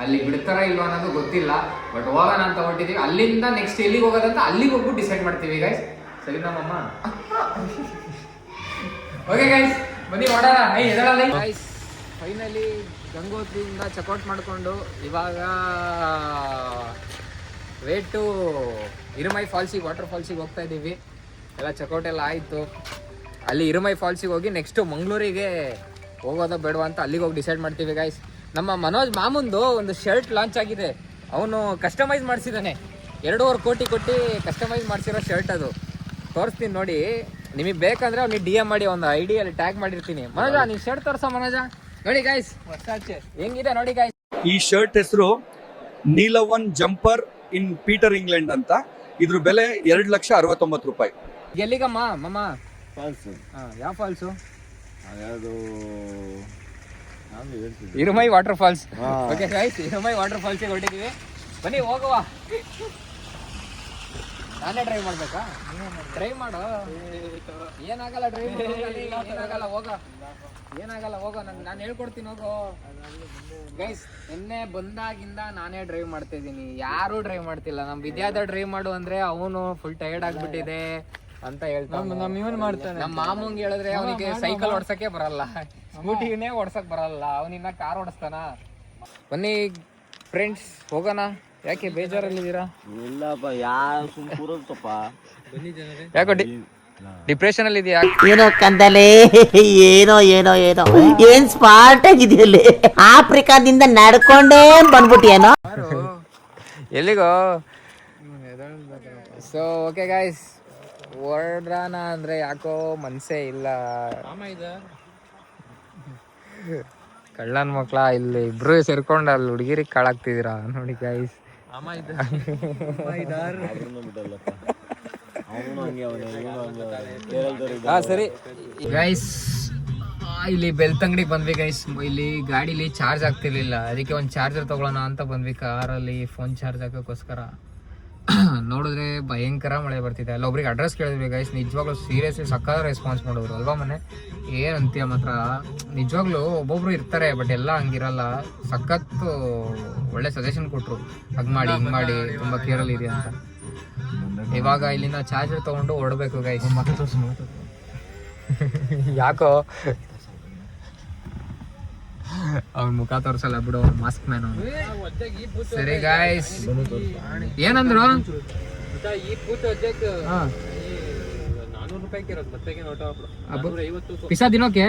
ಅಲ್ಲಿ ಬಿಡ್ತಾರ ಇಲ್ವಾ ಅನ್ನೋದು ಗೊತ್ತಿಲ್ಲ, ಬಟ್ ಹೋಗೋಣ ಅಂತ ಹೊರಟಿದ್ದೀವಿ. ಅಲ್ಲಿಂದ ನೆಕ್ಸ್ಟ್ ಎಲ್ಲಿಗೆ ಹೋಗೋದಂತ ಅಲ್ಲಿಗೆ ಹೋಗ್ಬಿಟ್ಟು ಡಿಸೈಡ್ ಮಾಡ್ತೀವಿ ಗೈಸ್. ಸರಿ ನಮ್ಮಮ್ಮ. ಓಕೆ ಗೈಸ್, ಬನ್ನಿ ಹೊರಡೋಣ. ಎದಳಲ್ಲ ಗೈಸ್. ಫೈನಲಿ ಗಂಗೋತ್ರಿಯಿಂದ ಚೆಕ್ಔಟ್ ಮಾಡಿಕೊಂಡು ಇವಾಗ ವೇಟು ಇರುಮೈ ಫಾಲ್ಸಿಗೆ, ವಾಟರ್ ಫಾಲ್ಸಿಗೆ ಹೋಗ್ತಾ ಇದ್ದೀವಿ. ಎಲ್ಲ ಚೆಕ್ಔಟ್ ಎಲ್ಲ ಆಯಿತು. ಅಲ್ಲಿ ಇರುಮೈ ಫಾಲ್ಸಿಗೆ ಹೋಗಿ ನೆಕ್ಸ್ಟು ಮಂಗಳೂರಿಗೆ ಹೋಗೋದ ಬೇಡವಾ ಅಂತ ಅಲ್ಲಿಗೆ ಹೋಗಿ ಡಿಸೈಡ್ ಮಾಡ್ತೀವಿ ಗೈಸ್. ನಮ್ಮ ಮನೋಜ್ ಮಾಮುಂದು ಒಂದು ಶರ್ಟ್ ಲಾಂಚ್ ಆಗಿದೆ. ಅವನು ಕಸ್ಟಮೈಸ್ ಮಾಡಿಸಿದ್ದಾನೆ. 2.5 ಕೋಟಿ ಕೊಟ್ಟು ಕಸ್ಟಮೈಸ್ ಮಾಡಿಸಿರೋ ಶರ್ಟ್ ಅದು. ತೋರಿಸ್ತೀನಿ ನೋಡಿ, ನಿಮಗೆ ಬೇಕಂದ್ರೆ ಅವ್ನಿಗೆ DM ಮಾಡಿ, ಒಂದು ಐಡಿಯಲ್ಲಿ ಟ್ಯಾಗ್ ಮಾಡಿರ್ತೀನಿ. ಮನೋಜ, ನೀವು ಶರ್ಟ್ ತೋರಿಸೋ ಮನೋಜ. ನೋಡಿ ಗೈಸ್, ಹೆಂಗಿದೆ ನೋಡಿ ಗೈಸ್. ಈ ಶರ್ಟ್ ಹೆಸರು ನೀಲವನ್ ಜಂಪರ್ ಇನ್ ಪೀಟರ್ ಇಂಗ್ಲೆಂಡ್ ಅಂತ. ಇದ್ರ ಬೆಲೆ 2,69,000 ರೂಪಾಯಿ. ಎಲ್ಲಿಗಮ್ಮ ಮಮ್ಮ? ಫಾಲ್ಸು. ಯಾವ ಫಾಲ್ಸು? ಅದ್ಯಾವುದು Irumai water falls. Okay guys, Irumai water ಫಾಲ್ಸಿಗೆ ಹೊರಟಿದ್ದೀವಿ. ಬನ್ನಿ ಹೋಗುವ. ನಾನೇ ಡ್ರೈವ್ ಮಾಡ್ಬೇಕಾ? ಡ್ರೈವ್ ಮಾಡು, ಏನಾಗಲ್ಲ. ಡ್ರೈವ್ ಏನಾಗಲ್ಲ, ಹೋಗೋ. ನಾನು ಹೇಳ್ಕೊಡ್ತೀನಿ, ಹೋಗೋ. ಗೈಸ್, ನಿನ್ನೆ ಬಂದಾಗಿಂದ ನಾನೇ ಡ್ರೈವ್ ಮಾಡ್ತಾ ಇದ್ದೀನಿ, ಯಾರೂ ಡ್ರೈವ್ ಮಾಡ್ತಿಲ್ಲ. ನಮ್ಮ ವಿದ್ಯಾದ ಡ್ರೈವ್ ಮಾಡು ಅಂದ್ರೆ ಅವನು ಫುಲ್ ಟಯರ್ಡ್ ಆಗ್ಬಿಟ್ಟಿದೆ ಅಂತ ಹೇಳ್ತಾನೆ. ನಮ್ಮ ಮಾಮಂಗೆ ಹೇಳಿದ್ರೆ ಅವನಿಗೆ ಸೈಕಲ್ ಓಡ್ಸಕ್ಕೆ ಬರಲ್ಲ, ಸ್ಕೂಟಿನೇ ಓಡ್ಸಕ್ ಬರಲ್ಲ. ಅವನಿನ್ನ ಕಾರ್ ಓಡಿಸ್ತಾನ. ಬನ್ನಿ ಫ್ರೆಂಡ್ಸ್, ಹೋಗೋಣ. ಯಾಕೆ ಬೇಜಾರಲ್ಲಿದ್ದೀರಾ? ಇಲ್ಲಪ್ಪ, ಯಾರು ಸುಮ್ ಕೂರತ್ತಪ್ಪ. ಯಾಕೋ ಡಿಪ್ರೆಷನ್ ಅಲ್ಲಿ ಇದೆಯಾ? ಏನೋ ಕಂದಲೆ, ಏನೋ ಏನೋ ಏನೋ ಏನ್ ಸ್ಮಾರ್ಟ್ ಆಗಿದೆಯಲ್ಲಿ. ಆಫ್ರಿಕಾದಿಂದ ನಡ್ಕೊಂಡೇ ಬಂದ್ಬಿಟ್ಟಿಯೇನೋ. ಎಲ್ಲಿಗೋ? ಸೊ ಓಕೆ ಗಾಯ್ಸ್, ಹೊರಡ್ರಾನ ಅಂದ್ರೆ ಯಾಕೋ ಮನ್ಸೇ ಇಲ್ಲ. ಕಳ್ಳನ್ ಮಕ್ಳ ಇಲ್ಲಿ ಇಬ್ರು ಸೇರ್ಕೊಂಡು ಅಲ್ಲಿ ಹುಡುಗಿರಿಗೆ ಕಾಳಾಗ್ತಿದ್ದೀರಾ ನೋಡಿ ಗೈಸ್. ಸರಿ ಗೈಸ್, ಇಲ್ಲಿ ಬೆಳ್ತಂಗಡಿಗೆ ಬಂದ್ವಿ ಗೈಸ್. ಇಲ್ಲಿ ಗಾಡಿಲಿ ಚಾರ್ಜ್ ಆಗ್ತಿರ್ಲಿಲ್ಲ, ಅದಕ್ಕೆ ಒಂದು ಚಾರ್ಜರ್ ತಗೊಳ್ಳೋಣ ಅಂತ ಬಂದ್ವಿ ಕಾರಲ್ಲಿ ಫೋನ್ ಚಾರ್ಜ್ ಹಾಕೋಕ್ಕೋಸ್ಕರ. ನೋಡಿದ್ರೆ ಭಯಂಕರ ಮಳೆ ಬರ್ತಿದೆ. ಅಲ್ಲ ಒಬ್ರಿಗೆ ಅಡ್ರೆಸ್ ಕೇಳಿದ್ವಿ ಗೈಸ್, ನಿಜವಾಗ್ಲೂ ಸೀರಿಯಸ್ಲಿ ಸಕ್ಕತ್ ರೆಸ್ಪಾನ್ಸ್ ಮಾಡಿದ್ರು ಅಲ್ವಾ ಮನೆ. ಏನಂತೀಯ ಮಾತ್ರ, ನಿಜವಾಗ್ಲೂ ಒಬ್ಬೊಬ್ರು ಇರ್ತಾರೆ ಬಟ್ ಎಲ್ಲ ಹಂಗಿರಲ್ಲ. ಸಖತ್ ಒಳ್ಳೆ ಸಜೆಷನ್ ಕೊಟ್ರು, ಹಂಗ್ ಮಾಡಿ ಹಿಂಗ್ ಮಾಡಿ ತುಂಬಾ ಕೇರಲ್ಲಿ ಇದೆ ಅಂತ. ಇವಾಗ ಇಲ್ಲಿಂದ ಚಾರ್ಜರ್ ತಗೊಂಡು ಹೊರಡ್ಬೇಕು ಗೈಸ್. ಯಾಕೋ ಅವ್ನ ಮುಖ ತೋರ್ಸಲ್ಲ ಬಿಡು, ಮಾಸ್ಕ್ ಮ್ಯಾನ್ ಅವನು. ಸರಿ ಗಾಯ್ಸ್, ಏನಂದ್ರು ಪಿಸಾ ದಿನೋಕೆ.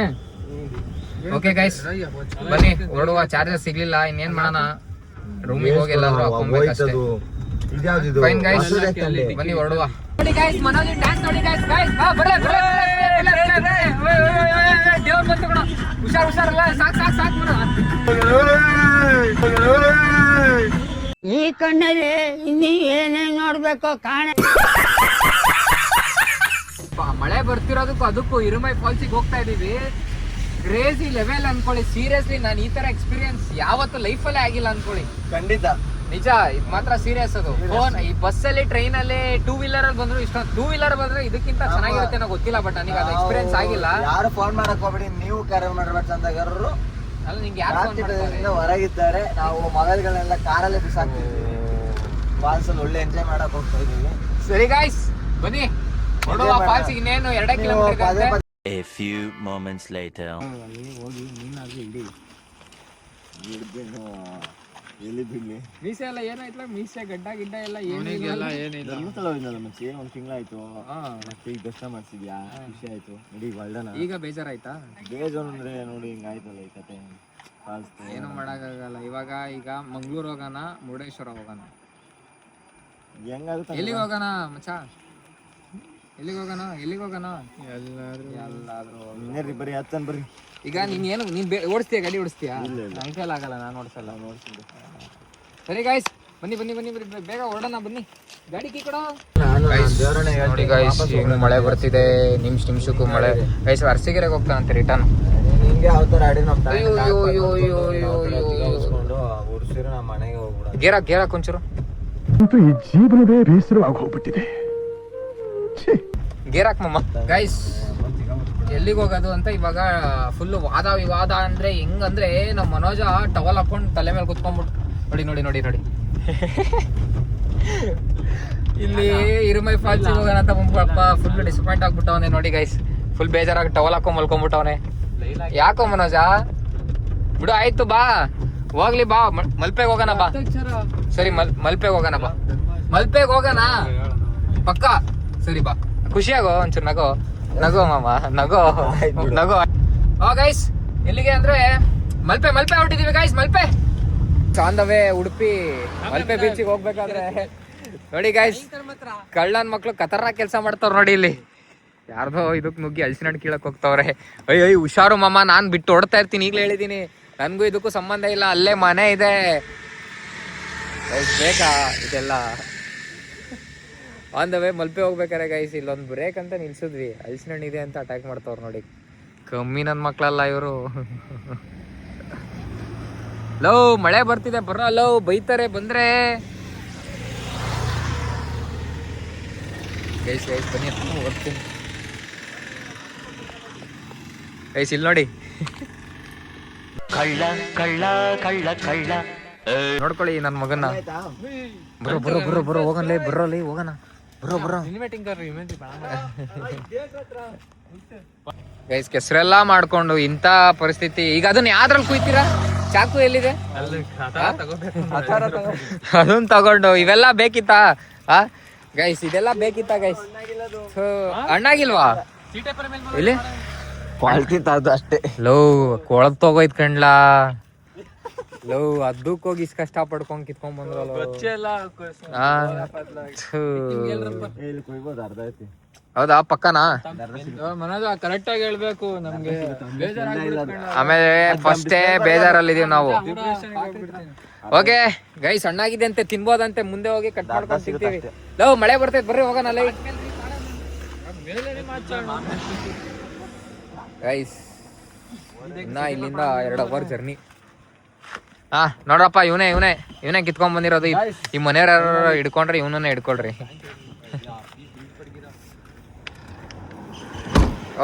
ಓಕೆ ಗೈಸ್ ಬನ್ನಿ ಹೊರಡುವ. ಚಾರ್ಜರ್ ಸಿಗ್ಲಿಲ್ಲ, ಇನ್ನೇನ್ ಮಾಡೋಣ, ರೂಮಿಗೆ ಹೋಗಿ ಎಲ್ಲಾದ್ರೂ ಹಾಕೊಂಡ್ಬೇಕಷ್ಟೇ. ಫೈನ್ ಗೈಸ್, ಬನ್ನಿ ಹೊರಡುವ. ನೋಡಿ ಗೈಸ್, ಮನೋಜ್ ಡ್ಯಾನ್ಸ್ ನೋಡಿ ಗೈಸ್. ಗೈಸ್ ದೇವ್ರ ಬಂತು ಕಣ, ಹುಷಾರಲ್ಲ, ಸಾಕು ಈ ಕಣ್ಣಲ್ಲಿ ಇನ್ನೀ ಏನೇನ್ ನೋಡ್ಬೇಕು ಕಾಣೆ. ಮಳೆ ಬರ್ತಿರೋದಕ್ಕೂ ಅದಕ್ಕೂ ಇರುಮೈ ಫಾಲ್ಸಿಗೆ ಹೋಗ್ತಾ ಇದೀವಿ. ಕ್ರೇಜಿ ಲೆವೆಲ್ ಅನ್ಕೊಳ್ಳಿ. ಸೀರಿಯಸ್ಲಿ ನಾನು ಈ ತರ ಎಕ್ಸ್ಪೀರಿಯನ್ಸ್ ಯಾವತ್ತೂ ಲೈಫಲ್ಲೇ ಆಗಿಲ್ಲ ಅನ್ಕೊಳ್ಳಿ. ಖಂಡಿತ ನಿಜ, ಇದು ಮಾತ್ರ ಸೀರಿಯಸ್. ಅದು ಫೋನ್ ಈ ಬಸ್ಸಲ್ಲಿ ಟ್ರೈನಲ್ಲಿ ಟೂ ವೀಲರ್ ಅಲ್ಲಿ ಬಂದ್ರು ಇಷ್ಟೊಂದು, ಟೂ ವೀಲರ್ ಬಂದ್ರೆ ಇದಕ್ಕಿಂತ ಚೆನ್ನಾಗಿರುತ್ತೆ ಅನ್ನೋ ಗೊತ್ತಿಲ್ಲ, ಬಟ್ ನನಗೆ ಅದು ಎಕ್ಸ್ಪೀರಿಯನ್ಸ್ ಆಗಿಲ್ಲ. ಯಾರು ಫೋನ್ ಮಾಡಕ್ ಹೋಗ್ಬೇಡಿ, ನೀವು ಕರೆ ಮಾಡ್ಬೇಡ. ಚಂದಗಾರರು ಅಲ್ಲ ನಿಂಗೆ ಯಾರು ಹೊರಗಿದ್ದಾರೆ, ನಾವು ಮೊಬೈಲ್ಗಳನ್ನೆಲ್ಲ ಕಾರಲ್ಲೇ ಬಿಸಾಕ್ತಿದ್ವಿ. ಫಾಲ್ಸ್ ಅಲ್ಲಿ ಒಳ್ಳೆ ಎಂಜಾಯ್ ಮಾಡಕ್ ಹೋಗ್ತಾ ಇದೀವಿ. ಸರಿ ಗಾಯ್ಸ್ ಬನ್ನಿ ಹೊರಡುವ. ಫಾಲ್ಸ್ ಇನ್ನೇನು 2 ಕಿಲೋಮೀಟರ್ ಇದೆ. A few moments later. ಹೋಗಿ ನೀನಾದ್ರೂ ಇಡಿ ಎಲ್ಲಿ ಬಿಡ್ಲಿ. ಮೀಸೆ ಎಲ್ಲ ಏನಾಯ್ತಲ್ಲ, ಮೀಸೆ ಗಡ್ಡ ಗಿಡ್ಡ ಎಲ್ಲ ಧರ್ಮಸ್ಥಳ ಹೋಗಿದ್ನಲ್ಲ ಮುಂಚೆ, 1 ತಿಂಗಳಾಯ್ತು. ಮತ್ತೆ ಈಗ ದರ್ಶನ ಮಾಡ್ಸಿದ್ಯಾ, ಖುಷಿ ಆಯ್ತು. ನೋಡಿ ಹೊಲ್ಡನ ಈಗ ಬೇಜಾರಾಯ್ತಾ? ಬೇಜಾರು ಅಂದ್ರೆ ನೋಡಿ ಹಿಂಗಾಯ್ತಲ್ಲ ಈ ಕತೆ. ಫಾಲ್ಸ್ ಏನು ಮಾಡಕ್ಕಾಗಲ್ಲ. ಈಗ ಮಂಗ್ಳೂರ್ ಹೋಗೋಣ, ಮುರುಡೇಶ್ವರ ಹೋಗೋಣ. ಹೆಂಗಾಗುತ್ತೆ ಎಲ್ಲಿಗೆ ಹೋಗೋಣ ಮಚ್ಚ? ಎಲ್ಲಿಗೆ ಹೋಗೋಣ ಎಲ್ಲಾದ್ರೂ ಇನ್ನೇರಿ ಬರ್ರಿ, ಹತ್ತನ್ ಬರ್ರಿ. ಈಗ ನೀನ್ ಓಡಿಸ್ತೀಯ, ಗಾಡಿ ಓಡಿಸ್ತೀಯ? ನನ್ನ ಕೈಲಿ ಆಗಲ್ಲ, ನಾನು ಓಡಿಸಲ್ಲ. ಸರಿ ಗಾಯ್ಸ್ ಬನ್ನಿ ಬೇಗ ಹೊರಡೋಣ. ಬನ್ನಿ, ಗಾಡಿ ಕೀ ಕೊಡೋ. ನೋಡಿ ಗಾಯ್ಸ್, ಈಗ ಮಳೆ ಬರ್ತಿದೆ, ನಿಮಿಷಕ್ಕೂ ಮಳೆ. ಗೈಸ್ ಅರಸೀಕೆರೆಗೆ ಹೋಗ್ತಾ ಅಂತ ರಿಟರ್ನ್. ನಿಂಗೆ ಯಾವ ತರ ಆಡಿ ನಮ್ಮ ಉರ್ಸಿರು ನಮ್ಮ ಮನೆಗೆ ಹೋಗ್ಬಿಡ. ಗೇರಾಕ್ ಒಂಚೂರು. ಈ ಜೀವನವೇ ಬೇಸರವಾಗಿ ಹೋಗ್ಬಿಟ್ಟಿದೆ. ಗೇರಾಕ್ ಮಮ್ಮ. ಗೈಸ್ ಎಲ್ಲಿಗೆ ಹೋಗೋದು ಅಂತ ಇವಾಗ ಫುಲ್ ವಾದ ವಿವಾದ. ಅಂದ್ರೆ ಹೆಂಗಂದ್ರೆ ನಮ್ಮ ಮನೋಜ ಟವಲ್ ಹಾಕೊಂಡು ತಲೆ ಮೇಲೆ ಕುತ್ಕೊಂಡ್ಬಿಟ್ಟು ನೋಡಿ ಇಲ್ಲಿ ಇರುಮೈ ಫಾಲ್ಸ್ ಹೋಗೋಣ ಅಂತ ಬಂದ್ಬಿಡಪ್ಪ. ಫುಲ್ ಡಿಸಪಾಯಿಂಟ್ ಆಗ್ಬಿಟ್ಟವನೆ ನೋಡಿ ಗೈಸ್. ಫುಲ್ ಬೇಜಾರಾಗಿ ಟವಲ್ ಹಾಕೊಂಡ್ ಮಲ್ಕೊಂಡ್ಬಿಟ್ಟವನೆ. ಯಾಕೋ ಮನೋಜ ಬಿಡು, ಆಯ್ತು ಬಾ ಹೋಗ್ಲಿ, ಬಾ ಮಲ್ಪೆಗೆ ಹೋಗೋಣ ಬಾ. ಸರಿ ಮಲ್ಪೆಗೆ ಹೋಗೋಣ ಬಾ, ಮಲ್ಪೆಗೆ ಹೋಗೋಣ ಪಕ್ಕ. ಸರಿ ಬಾ, ಖುಷಿಯಾಗೋ, ಒಂಚೂರು ನಗೋ ಮಾಮ, ನಗೋ. ಗೈಸ್ ಎಲ್ಲಿಗೆ ಅಂದ್ರೆ ಮಲ್ಪೆ ಹೊರಟಿದೀವಿ ಗೈಸ್. ಮಲ್ಪೆ ಚಾಂದವೇ ಉಡುಪಿ ಮಲ್ಪೆ ಬೀಚಿಗೆ ಹೋಗ್ಬೇಕಾದ್ರೆ ನೋಡಿ ಗೈಸ್, ಕಳ್ಳನ್ ಮಕ್ಳು ಕತರ್ನ ಕೆಲಸ ಮಾಡ್ತಾವ್ರ ನೋಡಿ. ಇಲ್ಲಿ ಯಾರ್ದೋ ಇದಕ್ ನುಗ್ಗಿ ಹಲಸಿನ ಹಣ್ಣು ಕೀಳಕ್ ಹೋಗ್ತಾವ್ರೆ. ಅಯ್ಯೋ ಹುಷಾರು ಮಾಮ, ನಾನ್ ಬಿಟ್ಟು ಹೊಡ್ತಾ ಇರ್ತೀನಿ, ಈಗ್ಲೇ ಹೇಳಿದೀನಿ. ನನ್ಗೂ ಇದಕ್ಕೂ ಸಂಬಂಧ ಇಲ್ಲ, ಅಲ್ಲೇ ಮನೆ ಇದೆ. ಬೇಕಾ ಇದೆಲ್ಲ? ಆನ್ ದ ವೇ ಮಲ್ಪೆ ಹೋಗ್ಬೇಕಾರೆ ಗೈಸ್, ಇಲ್ಲೊಂದು ಬ್ರೇಕ್ ಅಂತ ನಿಲ್ಸಿದ್ವಿ, ಹಲಸಿನ ಹಣ್ಣು ಇದೆ ಅಂತ ಅಟ್ಯಾಕ್ ಮಾಡ್ತಾವ್ರು ನೋಡಿ. ಕಮ್ಮಿ ನನ್ನ ಮಕ್ಳಲ್ಲ ಇವರು. ಲವ್ ಮಳೆ ಬರ್ತಿದೆ, ಬರೋ ಲವ್ ಬೈತಾರೆ ಬಂದ್ರೆ. ಗೈಸ್ ಬನ್ನಿ ಓದ್ತೀನಿ ಗೈಸ್. ಇಲ್ಲಿ ನೋಡಿ, ಕಳ್ಳ ನೋಡ್ಕೊಳ್ಳಿ ನನ್ನ ಮಗನ್ನ. ಬರೋ ಹೋಗನ್ಲೇ, ಹೋಗೋಣ. ಗೈಸ್ ಕೆಸರೆಲ್ಲ ಮಾಡ್ಕೊಂಡು ಇಂಥ ಪರಿಸ್ಥಿತಿ. ಈಗ ಅದನ್ನ ಯಾವ್ದ್ರಲ್ಲಿ ಕುಯ್ತೀರಾ? ಚಾಕು ಎಲ್ಲಿದೆ? ಅದನ್ನ ತಗೊಂಡು ಇವೆಲ್ಲ ಬೇಕಿತ್ತಾ ಗೈಸ್? ಇದೆಲ್ಲ ಬೇಕಿತ್ತಾ ಗೈಸ್? ಹಣ್ಣಾಗಿಲ್ವಾ ಇಲ್ಲಿ? ಕ್ವಾಲಿಟಿ ಅದು ಅಷ್ಟೇ. ಲವ್ ಕೊಳದ್ ತಗೋಯ್ತ್ ಕಣ್ಲಾ. ಲವ್ ಅದಕ್ಕೆ ಹೋಗಿ ಇಷ್ಟು ಕಷ್ಟ ಪಡ್ಕೊಂಡ್ ಕಿತ್ಕೊಂಡ್ ಬಂದ್ರಲ್ಲ. ಹೌದಾ ಪಕ್ಕನಾ? ಕರೆಕ್ಟ್ ಆಗಿ ಹೇಳ್ಬೇಕು ನಮ್ಗೆ. ಆಮೇಲೆ ಫಸ್ಟೇ ಬೇಜಾರಲ್ಲಿದೀವಿ ನಾವು. ಓಕೆ ಗೈಸ್, ಹಣ್ಣಾಗಿದೆ ಅಂತೆ, ತಿನ್ಬೋದಂತೆ. ಮುಂದೆ ಹೋಗಿ ಕಟ್ ಮಾಡ್ಕೊಂಡು ಸಿಗ್ತೀವಿ. ಲವ್ ಮಳೆ ಬರ್ತೈತೆ, ಬರ್ರಿ ಹೋಗೋಣ. ಗೈಸ್ ಇನ್ನ ಇಲ್ಲಿಂದ 2 ಅವರ್ ಜರ್ನಿ. ಹಾ ನೋಡ್ರಪ್ಪ, ಇವನೇ ಕಿತ್ಕೊಂಡ್ ಬಂದಿರೋದು. ಈ ಮನೆಯವ್ರ ಯಾರು ಹಿಡ್ಕೊಂಡ್ರೆ ಇವನನ್ನೇ ಹಿಡ್ಕೊಳ್ರಿ.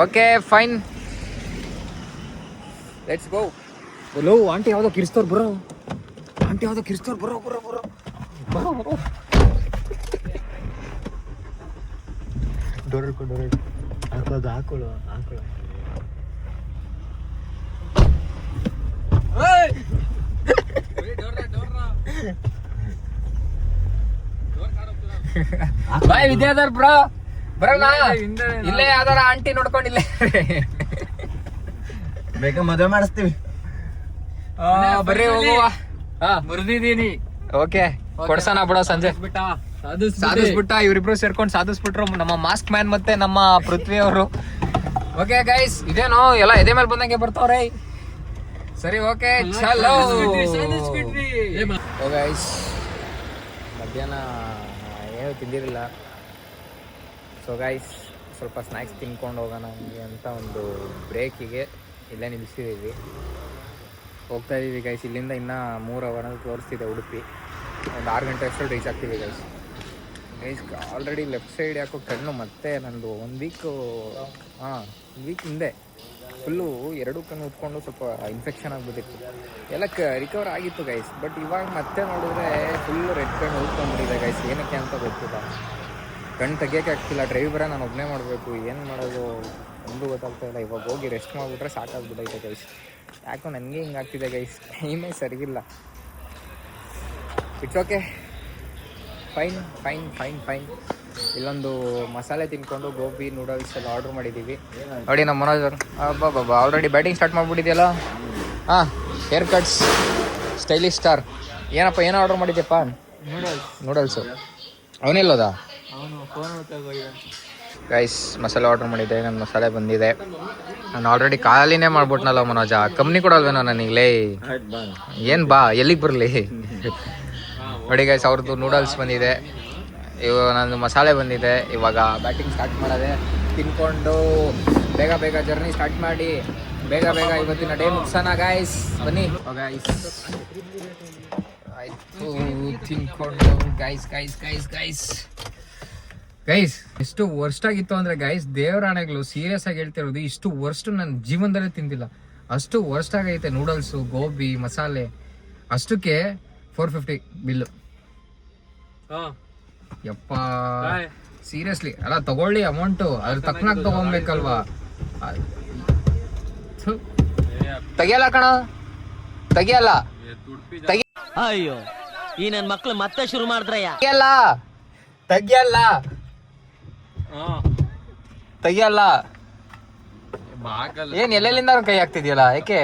Okay fine, let's go. ಲೋ ಆಂಟಿ ಯಾವ್ದೋ ಕಿರಿಸ್ತವ್ರು ಬರೋ, ಬರೋ. ಡೋರ್ ಹಾಕೊಳ್ಳು. ಬಾಯ್ ವಿದ್ಯಾಧರ್ ಬ್ರೋ, ಬರೋಣ. ಇಲ್ಲೇ ಯಾವ್ದಾರ ಆಂಟಿ ನೋಡ್ಕೊಂಡಿಲ್ಲೇ ಬೇಗ ಮದುವೆ ಮಾಡಿಸ್ತೀವಿ. ಬರ್ರಿ ಹೋಗುವ. ಬರ್ದಿದ್ದೀನಿ. ಓಕೆ ಕೊಡ್ಸೋಣ ಬಿಡೋ ಸಂಜೆ. ಸಾಧಿಸ್ಬಿಟ್ಟ, ಇವ್ರಿಬ್ರು ಸೇರ್ಕೊಂಡು ಸಾಧಿಸ್ಬಿಟ್ರು, ನಮ್ಮ ಮಾಸ್ಕ್ ಮ್ಯಾನ್ ಮತ್ತೆ ನಮ್ಮ ಪೃಥ್ವಿ ಅವರು. ಓಕೆ ಗೈಸ್, ಇದೇನೋ ಎಲ್ಲ ಎದೆ ಮೇಲೆ ಬಂದಂಗೆ ಬರ್ತಾವ್ರೆ. ಸರಿ ಓಕೆ ಚಲೋ. ಗೈಸ್ ಮಧ್ಯಾಹ್ನ ಏನು ತಿಂದಿರಲಿಲ್ಲ. ಸೊ ಗೈಸ್ ಸ್ವಲ್ಪ ಸ್ನ್ಯಾಕ್ಸ್ ತಿನ್ಕೊಂಡು ಹೋಗೋಣ ಹಂಗೆ ಅಂತ ಒಂದು ಬ್ರೇಕಿಗೆ ಇಲ್ಲೇ ನಿಲ್ಲಿಸಿದ್ದೀವಿ. ಹೋಗ್ತಾ ಇದ್ದೀವಿ ಗೈಸ್. ಇಲ್ಲಿಂದ ಇನ್ನೂ 3 ಅವರ್ ತೋರಿಸ್ತಿದೆ ಉಡುಪಿ. ಒಂದು 6 ಗಂಟೆ ಅಷ್ಟರಲ್ಲಿ ರೀಚ್ ಆಗ್ತೀವಿ ಗೈಸ್. ಆಲ್ರೆಡಿ ಲೆಫ್ಟ್ ಸೈಡ್ ಯಾಕೋ ಕಣ್ಣು ಮತ್ತೆ ನಂದು 1 ವೀಕ್ ಹಿಂದೆ ಫುಲ್ಲು 2 ಕಣ್ಣು ಉತ್ಕೊಂಡು ಸ್ವಲ್ಪ ಇನ್ಫೆಕ್ಷನ್ ಆಗಿಬಿಟ್ಟಿತ್ತು. ಎಲ್ಲ ರಿಕವರ್ ಆಗಿತ್ತು ಗೈಸ್. ಬಟ್ ಇವಾಗ ಮತ್ತೆ ನೋಡಿದ್ರೆ ಫುಲ್ಲು ರೆಡ್ ಕಣ್ಣು ಉತ್ಕೊಂಡ್ಬಿಟ್ಟಿದೆ ಗೈಸ್. ಏನಕ್ಕೆ ಅಂತ ಗೊತ್ತಿಲ್ಲ, ಕಣ್ಣು ತೆಗಿಯೋಕೆ ಆಗ್ತಿಲ್ಲ. ಡ್ರೈವರ ನಾನು ಒಬ್ಬನೇ ಮಾಡಬೇಕು, ಏನು ಮಾಡೋದು ಒಂದು ಗೊತ್ತಾಗ್ತಾ ಇಲ್ಲ. ಇವಾಗ ಹೋಗಿ ರೆಸ್ಟ್ ಮಾಡಿಬಿಟ್ರೆ ಸಾಕಾಗ್ಬಿಟ್ಟೈತೆ ಗೈಸ್. ಯಾಕೋ ನನಗೆ ಹಿಂಗಾಗ್ತಿದೆ ಗೈಸ್, ಟೈಮೇ ಸರಿಗಿಲ್ಲ. It's okay, fine. ಇಲ್ಲೊಂದು ಮಸಾಲೆ ತಿನ್ಕೊಂಡು ಗೋಬಿ ನೂಡಲ್ಸ್ ಎಲ್ಲ ಆರ್ಡ್ರ್ ಮಾಡಿದ್ದೀವಿ. ನೋಡಿ ನಮ್ಮ ಮನೋಜ್ ಅವರು ಬಾಬಾ ಆಲ್ರೆಡಿ ಬ್ಯಾಟಿಂಗ್ ಸ್ಟಾರ್ಟ್ ಮಾಡಿಬಿಟ್ಟಿದೆಯಲ್ಲ. ಹಾಂ, ಹೇರ್ ಕಟ್ಸ್ ಸ್ಟೈಲಿಶ್ ಸ್ಟಾರ್. ಏನಪ್ಪ ಏನು ಆರ್ಡ್ರ್ ಮಾಡಿದ್ಯಪ್ಪ? ನೂಡಲ್ಸು. ಅವನಿಲ್ಲೋದಾ ಗೈಸ್? ಮಸಾಲೆ ಆರ್ಡ್ರ್ ಮಾಡಿದ್ದೆ, ನನ್ನ ಮಸಾಲೆ ಬಂದಿದೆ. ನಾನು ಆಲ್ರೆಡಿ ಖಾಲಿನೇ ಮಾಡ್ಬಿಟ್ನಲ್ಲ ಮನೋಜ, ಕಂಪ್ನಿ ಕೊಡಲ್ವೇನೋ ನನಗೆ? ಏನು ಬಾ, ಎಲ್ಲಿಗೆ ಬರಲಿ? ನೋಡಿ ಗೈಸ್, ಅವ್ರದ್ದು ನೂಡಲ್ಸ್ ಬಂದಿದೆ, ಇವಾಗ ನಂದು ಮಸಾಲೆ ಬಂದಿದೆ. ಇವಾಗ ಬ್ಯಾಟಿಂಗ್ ಸ್ಟಾರ್ಟ್ ಮಾಡೋದೆ. ತಿನ್ಕೊಂಡು ಬೇಗ ಜರ್ನಿ ಸ್ಟಾರ್ಟ್ ಮಾಡಿ ಬೇಗ ಇವತ್ತಿನ ಡೇ ಮುಗಿಸೋಣ ಗೈಸ್. ಬನ್ನಿ ಗೈಸ್. ಆಯಿತು ತಿನ್ಕೊಂಡು ಗೈಸ್ ಎಷ್ಟು ವರ್ಸ್ಟ್ ಆಗಿತ್ತು ಅಂದರೆ ಗೈಸ್, ದೇವರಾಣೆಗಳು ಸೀರಿಯಸ್ ಆಗಿ ಹೇಳ್ತಿರೋದು, ಇಷ್ಟು ವರ್ಸ್ಟ್ ನನ್ನ ಜೀವನದಲ್ಲೇ ತಿಂದಿಲ್ಲ. ಅಷ್ಟು ವರ್ಸ್ಟ್ ಆಗೈತೆ ನೂಡಲ್ಸು, ಗೋಬಿ ಮಸಾಲೆ. ಅಷ್ಟಕ್ಕೆ 450 ಬಿಲ್ಲು. ಯಪ್ಪ ಸೀರಿಯಸ್ಲಿ ಅಲ್ಲ, ತಗೊಳ್ಳಿ ಅಮೌಂಟು, ಅದ್ರ ತಕ್ಕನಾಗ ತಗೊಬೇಕಲ್ವಾ? ತೆಗಿಯಲ್ಲ ಕಣ, ತೆಗಿಯಲ್ಲ. ಅಯ್ಯೋ, ಈ ನನ್ ಮಕ್ಳು ಮತ್ತೆ ಶುರು ಮಾಡಿದ್ರಯ್ಯ. ತೆಗಿಯಲ್ಲ. ಏನ್ ಎಲ್ಲೆಲ್ಲಿಂದ ಕೈ ಹಾಕ್ತಿದ್ಯಲ್ಲ, ಯಾಕೆ?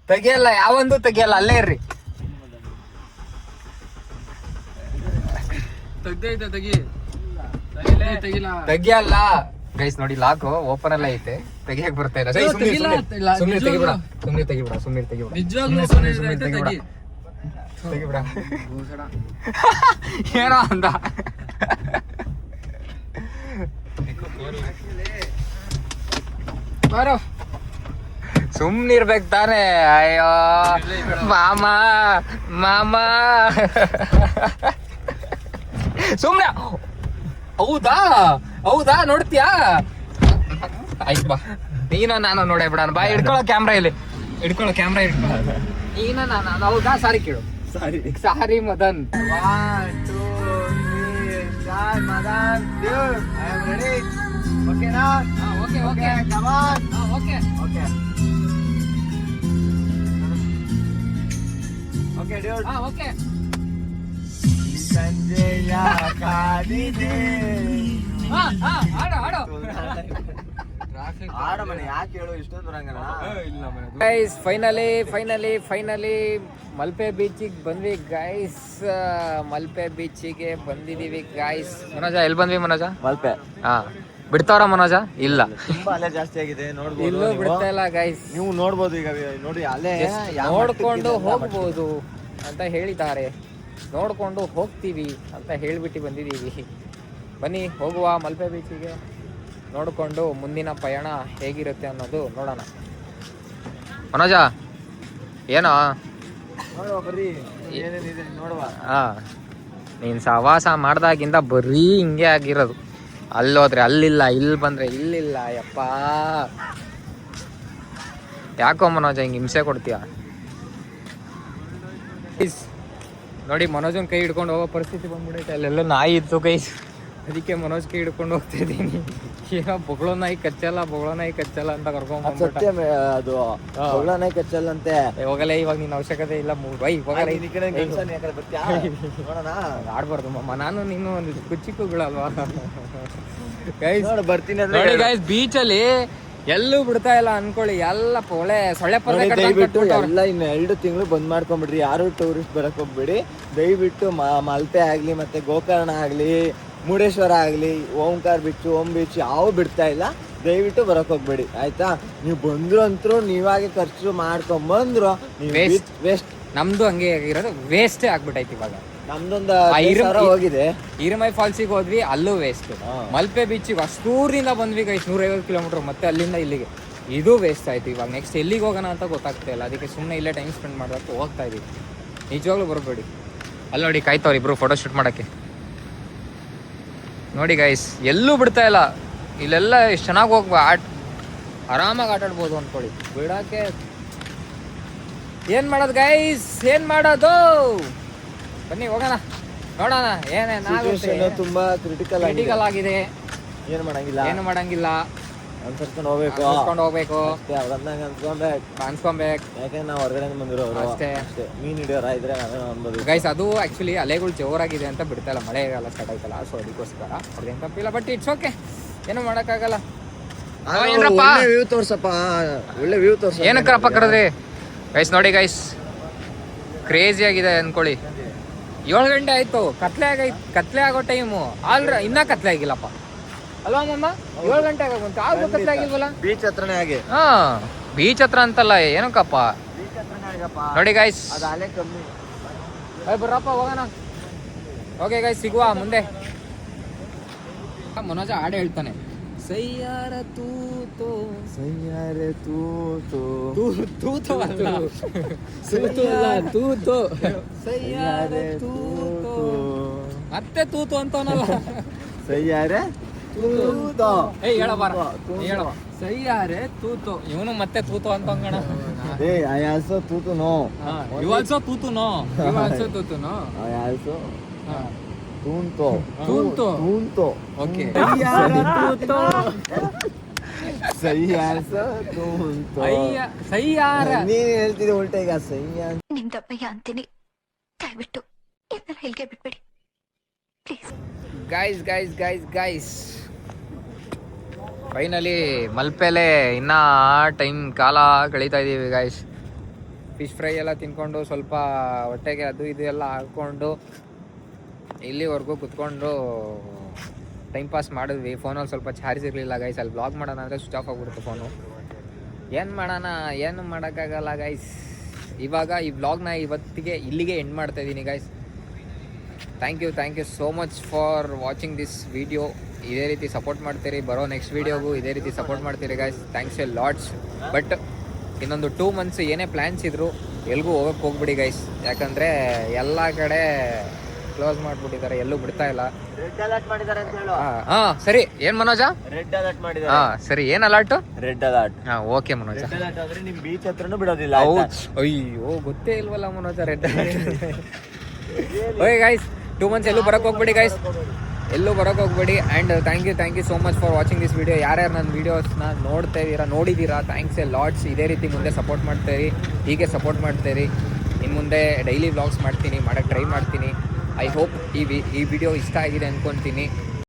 ತೆಗಿಯಲ್ಲ, ಯಾವೊಂದು ತೆಗಿಯಲ್ಲ, ಅಲ್ಲೇ ಇರ್ರಿ. ತೆಗಿಯಲ್ಲ ಗೈಸ್. ನೋಡಿ ಲಾಕ್ ಓಪನ್ ಅಲ್ಲ ಐತೆ, ತೆಗಿಯಕ್ ಬರ್ತಾ ಇಲ್ಲ. ಸುಮ್ನೆ ತೆಗಿಬಿಡ. ಏನೋ ಅಂದ. ಬರೋ, ಸುಮ್ನಿರ್ಬೇಕು ತಾನೇ. ಅಯ್ಯೋ ಮಾಮ ಸುಮ್ನೆ. ಹೌದಾ ನೋಡ್ತೀಯಾ? ಆಯ್ತು ಬಾ, ನಾನು ನೋಡೇ ಬಿಡೋಣ ಬಾ. ಹಿಡ್ಕೊಳ್ಳೋ ಕ್ಯಾಮ್ರಾ ಇಲ್ಲಿ, ನಾನು. ಹೌದಾ? ಸಾರಿ ಕೇಳು. Sorry Madan. 1 2 3 start Madan. I am ready. ಓಕೆನಾ? Okay come on. Okay dude. Okay. ಸಂಜೆಯ ಕಾದಿದೆ. ಹಾಡು ಗೈಸ್. ಫೈನಲಿ ಮಲ್ಪೆ ಬೀಚಿಗೆ ಬಂದ್ವಿ ಗೈಸ್. ಮಲ್ಪೆ ಬೀಚಿಗೆ ಬಂದಿದೀವಿ ಗೈಸ್. ಮನೋಜ ಎಲ್ಲಿ ಬಂದ್ವಿ ಮನೋಜ? ಮಲ್ಪೆ. ಹಾ ಬಿಡ್ತಾವ್ರ ಮನೋಜ? ಇಲ್ಲ, ತುಂಬಾ ಅಲೆ ಜಾಸ್ತಿ ಆಗಿದೆ ನೋಡ್ಬೋದು. ಇಲ್ಲೂ ಬಿಡ್ತಾ ಇಲ್ಲ ಗೈಸ್. ನೀವು ನೋಡ್ಬೋದು ಈಗ ನೋಡಿ ಅಲೆ ನೋಡ್ಕೊಂಡು ಹೋಗ್ಬೋದು ಅಂತ ಹೇಳಿದ್ದಾರೆ. ನೋಡ್ಕೊಂಡು ಹೋಗ್ತೀವಿ ಅಂತ ಹೇಳ್ಬಿಟ್ಟು ಬಂದಿದ್ದೀವಿ. ಬನ್ನಿ ಹೋಗುವ ಮಲ್ಪೆ ಬೀಚಿಗೆ. ನೋಡಿಕೊಂಡು ಮುಂದಿನ ಪಯಣ ಹೇಗಿರುತ್ತೆ ಅನ್ನೋದು ನೋಡೋಣ. ಮನೋಜ ಏನೋ ನೋಡುವ ಬರ್ರಿ ಏನೇನಿದೆ ನೋಡುವ. ನೀನು ಸಹವಾಸ ಮಾಡ್ದಾಗಿಂದ ಬರೀ ಹಿಂಗೆ ಆಗಿರೋದು. ಅಲ್ಲೋದ್ರೆ ಅಲ್ಲಿಲ್ಲ, ಇಲ್ಲಿ ಬಂದ್ರೆ ಇಲ್ಲಿಲ್ಲ. ಯಪ್ಪ ಯಾಕೋ ಮನೋಜ ಹಿಂಗೆ ಹಿಂಸೆ ಕೊಡ್ತೀಯ? ನೋಡಿ ಮನೋಜನ್ ಕೈ ಹಿಡ್ಕೊಂಡು ಹೋಗೋ ಪರಿಸ್ಥಿತಿ ಬಂದ್ಬಿಡೈತೆ. ಅಲ್ಲೆಲ್ಲ ನಾಯಿ ಇತ್ತು ಗೈಸ್, ಅದಕ್ಕೆ ಮನೋಜ್ ಕೈ ಹಿಡ್ಕೊಂಡು ಹೋಗ್ತಾ ಇದ್ದೀನಿ. ಏನೋ ಬೊಗಳೋ ನಾಯಿ ಕಚ್ಚಲ್ಲ ಅಂತ ಕರ್ಕೊಂಡ್ ಸತ್ಯ ಅದು ಒಳ್ಳೆ ಕಚ್ಚಲ್ಲಂತೆ. ಹೋಗಲ್ಲ ಇವಾಗ ನೀನ್ ಅವಶ್ಯಕತೆ ಇಲ್ಲ. ಆಡ್ಬಾರ್ದು ಮಮ್ಮ, ನಾನು ನೀನು ಒಂದು ಕುಚ್ಚಿಕ್ಕುಗಳಲ್ವಾ ಗೈಸ್. ಬರ್ತೀನಿ ನೋಡಿ ಗೈಸ್, ಬೀಚಲ್ಲಿ ಎಲ್ಲೂ ಬಿಡ್ತಾ ಇಲ್ಲ ಅನ್ಕೊಳ್ಳಿ. ಎಲ್ಲ ಸೊಳ್ಳೆ ದಯವಿಟ್ಟು ಎಲ್ಲ ಇನ್ನು 2 ತಿಂಗಳು ಬಂದ್ ಮಾಡ್ಕೊಂಡ್ಬಿಡ್ರಿ. ಯಾರು ಟೂರಿಸ್ಟ್ ಬರಕ್ ಹೋಗ್ಬೇಡಿ ದಯವಿಟ್ಟು. ಮಲ್ಪೆ ಆಗ್ಲಿ ಮತ್ತೆ ಗೋಕರ್ಣ ಆಗ್ಲಿ ಮುರುಡೇಶ್ವರ ಆಗ್ಲಿ ಓಂಕಾರ ಬೀಚ್ ಓಂ ಬೀಚ್ ಯಾವ ಬಿಡ್ತಾ ಇಲ್ಲ. ದಯವಿಟ್ಟು ಬರಕ್ ಹೋಗ್ಬೇಡಿ ಆಯ್ತಾ. ನೀವು ಬಂದ್ರು ಅಂತೂ ನೀವಾಗೆ ಖರ್ಚು ಮಾಡ್ಕೊಂಡ್ ಬಂದ್ರು ವೇಸ್ಟ್. ನಮ್ದು ಹಂಗೆ ಆಗಿರೋದು, ವೇಸ್ಟೇ ಆಗ್ಬಿಟ್ಟೈತಿ ಇವಾಗ. ನಮ್ದೊಂದು ಹೋಗಿದೆ. ಈರಮೈ ಫಾಲ್ಸಿಗೆ ಹೋದ್ವಿ, ಅಲ್ಲೂ ವೇಸ್ಟ್. ಮಲ್ಪೆ ಬೀಚಿಗೆ ಅಷ್ಟೂರಿಂದ ಬಂದ್ವಿ ಗೈಸ್, 150 ಕಿಲೋಮೀಟರ್, ಮತ್ತೆ ಅಲ್ಲಿಂದ ಇಲ್ಲಿಗೆ. ಇದು ವೇಸ್ಟ್ ಆಯ್ತು. ಇವಾಗ ನೆಕ್ಸ್ಟ್ ಎಲ್ಲಿಗೆ ಹೋಗೋಣ ಅಂತ ಗೊತ್ತಾಗ್ತಾ ಇಲ್ಲ. ಅದಕ್ಕೆ ಸುಮ್ಮನೆ ಇಲ್ಲೇ ಟೈಮ್ ಸ್ಪೆಂಡ್ ಮಾಡೋದಕ್ಕೆ ಹೋಗ್ತಾ ಇದೀವಿ. ನಿಜವಾಗ್ಲೂ ಬರಬೇಡಿ. ಅಲ್ಲಿ ನೋಡಿ ಕಾಯ್ತವ್ರು ಇಬ್ರು ಫೋಟೋ ಶೂಟ್ ಮಾಡಕ್ಕೆ. ನೋಡಿ ಗೈಸ್, ಎಲ್ಲೂ ಬಿಡ್ತಾ ಇಲ್ಲ. ಇಲ್ಲೆಲ್ಲ ಎಷ್ಟು ಚೆನ್ನಾಗಿ ಆರಾಮಾಗಿ ಆಟಾಡ್ಬೋದು ಅನ್ಕೊಳ್ಳಿ. ಬಿಡಕ್ಕೆ ಏನ್ ಮಾಡೋದು ಗೈಸ್, ಏನ್ ಮಾಡೋದು? ಬನ್ನಿ ಹೋಗೋಣ, ನೋಡೋಣ ಏನೇನಾಗುತ್ತೆ. ತುಂಬಾ ಕ್ರಿಟಿಕಲ್ ಆಗಿದೆ. ಏನು ಮಾಡಂಗಿಲ್ಲ. ಅನ್ಸರ್ಸ್ಕೊಂಡು ಹೋಗ್ಬೇಕು ಅನ್ಸ್ಕೊಬೇಕು. ಯಾಕಂದ್ರೆ ನಾವು ಹೊರಗಡೆ ಬಂದಿರೋರು ಅಷ್ಟೇ. ಮೀನ್ ಹಿಡಿಯೋರ ಇದ್ರೆ ನಾವೇನೋ ಅನ್ಬೋದು ಗೈಸ್. ಅದು ಆಕ್ಚುಲಿ ಅಲೆಗಳು ಜೋರಾಗಿದೆ ಅಂತ ಬಿಡ್ತಾ ಇಲ್ಲ, ಮಳೆಗಾಲ ಸ್ಟಾರ್ಟ್ ಆಯ್ತಲ್ಲ, ಸೊ ಅದಕ್ಕೋಸ್ಕರ ಅವ್ರದ್ದೇನು ತಪ್ಪಿಲ್ಲ. ಬಟ್ ಇಟ್ಸ್ ಓಕೆ, ಏನು ಮಾಡೋಕ್ಕಾಗಲ್ಲ. ವ್ಯೂ ತೋರ್ಸಪ್ಪ, ಒಳ್ಳೆ ವ್ಯೂ ತೋರ್ಸ. ಏನಕ್ಕಪ್ಪ ಕರೆದ್ರಿ ಗೈಸ್? ನೋಡಿ ಗೈಸ್, ಕ್ರೇಜಿ ಆಗಿದೆ ಅನ್ಕೊಳ್ಳಿ. 7 ಗಂಟೆ ಆಯ್ತು, ಕತ್ಲೆ ಆಗೋ ಟೈಮು. ಇನ್ನ ಕತ್ಲೆ ಆಗಿಲ್ಲಪ್ಪ ಅಲ್ವಾ ಮಮ್ಮ? 7 ಗಂಟೆ ಆಗೋಂತ ಆದ್ರೂ ಕತ್ಲೆ ಆಗಿಲ್ವಲ್ಲ? ಬೀಚ್ ಹತ್ರನೇ ಆಗಿ. ಬೀಚ್ ಹತ್ರ ಅಂತಲ್ಲ, ಏನಕ್ಕಪ್ಪ ನೋಡಿ ಗೈಸ್. ಅದು ಅಲೆ ಕಮ್ಮಿ. ಬರ್ರಪ್ಪ ಹೋಗೋಣ. ಓಕೆ ಗೈಸ್, ಸಿಗುವ ಮುಂದೆ. ಮನೋಜ ಹಾಡು ಹೇಳ್ತಾನೆ, ಸಯ್ಯಾರ ತೂತೋ ಸಯ್ಯಾರೆ ತೂತು ತೂತು ಅಲ್ಲ, ತೂತು ಸಯ್ಯಾರೆ ತೂತು. ಮತ್ತೆ ತೂತು ಅಂತವನಲ್ಲ. ಸಯ್ಯಾರೆ ತೂತು. ಹೇಳಬಾರ, ಹೇಳ ಸಯ್ಯಾರೆ ತೂತು. ಇವನು ಮತ್ತೆ ತೂತು ಅಂತಂಗಣ. I also tutu no. You also tutu no. You also tutu no. I also tunto. Tunto. Tunto. Okay. ಸಯ್ಯಾರ tunto. ಸಯ್ಯಾರ. ನೀನ್ ಹೇಳ್ತಿದ್ದೆ ಉಲ್ಟಾ ಈಗ. ಸಯ್ಯಾರ ನಿಮ್ದಪ್ಪಯ್ಯ ಅಂತೀನಿ, ದಯವಿಟ್ಟು ಇದನ್ನ ಹೇಳಿಕೆ ಬಿಟ್ಬಿಡಿ ಪ್ಲೀಸ್. ಗೈಸ್ ಫೈನಲಿ ಮಲ್ಪೆಲೆ ಇನ್ನ ಕಾಲ ಕಳೀತಾ ಇದೀವಿ ಗೈಸ್. ಫಿಶ್ ಫ್ರೈ ಎಲ್ಲ ತಿನ್ಕೊಂಡು ಸ್ವಲ್ಪ ಹೊಟ್ಟೆಗೆ ಅದು ಇದು ಎಲ್ಲ ಹಾಕ್ಕೊಂಡು ಇಲ್ಲಿವರೆಗೂ ಕುತ್ಕೊಂಡು ಟೈಮ್ ಪಾಸ್ ಮಾಡಿದ್ವಿ. ಫೋನಲ್ಲಿ ಸ್ವಲ್ಪ ಚಾರ್ಜ್ ಇರಲಿಲ್ಲ ಗೈಸ್. ಅಲ್ಲಿ ಬ್ಲಾಗ್ ಮಾಡೋಣ ಅಂದರೆ ಸ್ವಿಚ್ ಆಫ್ ಆಗಿಬಿಡುತ್ತೆ ಫೋನು. ಏನು ಮಾಡೋಣ, ಏನು ಮಾಡೋಕ್ಕಾಗಲ್ಲ ಗೈಸ್. ಇವಾಗ ಈ ಬ್ಲಾಗ್ನ ಇವತ್ತಿಗೆ ಇಲ್ಲಿಗೆ ಎಂಡ್ ಮಾಡ್ತಾ ಇದ್ದೀನಿ guys. Thank you so much for watching this video. ಇದೇ ರೀತಿ ಸಪೋರ್ಟ್ ಮಾಡ್ತೀರಿ, ಬರೋ ನೆಕ್ಸ್ಟ್ ವೀಡಿಯೋಗೂ ಇದೇ ರೀತಿ ಸಪೋರ್ಟ್ ಮಾಡ್ತೀರಿ guys. Thanks A lots. But ಇನ್ನೊಂದು 2 ಮಂತ್ಸ್ ಏನೇ ಪ್ಲ್ಯಾನ್ಸ್ ಇದ್ರು ಎಲ್ಗೂ ಹೋಗಕ್ಕೆ ಹೋಗ್ಬಿಡಿ ಗೈಸ್. ಯಾಕಂದರೆ ಎಲ್ಲ ಕಡೆ ಕ್ಲೋಸ್ ಮಾಡಿಬಿಟ್ಟಿದ್ದಾರೆ, ಎಲ್ಲೂ ಬಿಡ್ತಾ ಇಲ್ಲ. ರೆಡ್ ಅಲರ್ಟ್ ಮಾಡಿದ್ದಾರೆ ಅಂತ ಹೇಳು. ಹಾಂ ಸರಿ. ಏನು ಮನೋಜ? ರೆಡ್ ಅಲರ್ಟ್ ಮಾಡಿದ್ದಾರೆ. ಹಾಂ ಸರಿ. ಏನು ಅಲರ್ಟು? Red alert. ಹಾಂ ಓಕೆ ಮನೋಜ. ರೆಡ್ ಅಲರ್ಟ್ ಅಂದ್ರೆ ನಿಮ್ ಬೀಚ್ ಹತ್ರನೂ ಬಿಡೋದಿಲ್ಲ. ಹೌದು. ಅಯ್ಯೋ ಗೊತ್ತೇ ಇಲ್ವಲ್ಲ Manoja red alert. Okay guys, 2 months ಎಲ್ಲೂ ಬರೋಕ್ಕೆ ಹೋಗ್ಬೇಡಿ ಗೈಸ್, ಎಲ್ಲೂ ಬರೋಕ್ಕೆ ಹೋಗ್ಬೇಡಿ. And thank you so much for watching this video. ಯಾರ್ಯಾರು ನನ್ನ ವೀಡಿಯೋಸ್ನ ನೋಡಿದ್ದೀರಾ ಥ್ಯಾಂಕ್ಸ್ ಎ ಲಾಟ್ಸ್. ಇದೇ ರೀತಿ ಮುಂದೆ ಸಪೋರ್ಟ್ ಮಾಡ್ತೀರಿ, ಹೀಗೆ ಸಪೋರ್ಟ್ ಮಾಡ್ತೀರಿ. ಇನ್ನು ಮುಂದೆ ಡೈಲಿ ವ್ಲಾಗ್ಸ್ ಮಾಡೋಕ್ಕೆ ಟ್ರೈ ಮಾಡ್ತೀನಿ. ಐ ಹೋಪ್ ಈ ವಿಡಿಯೋ ಇಷ್ಟ ಆಗಿದೆ ಅಂದ್ಕೊತೀನಿ.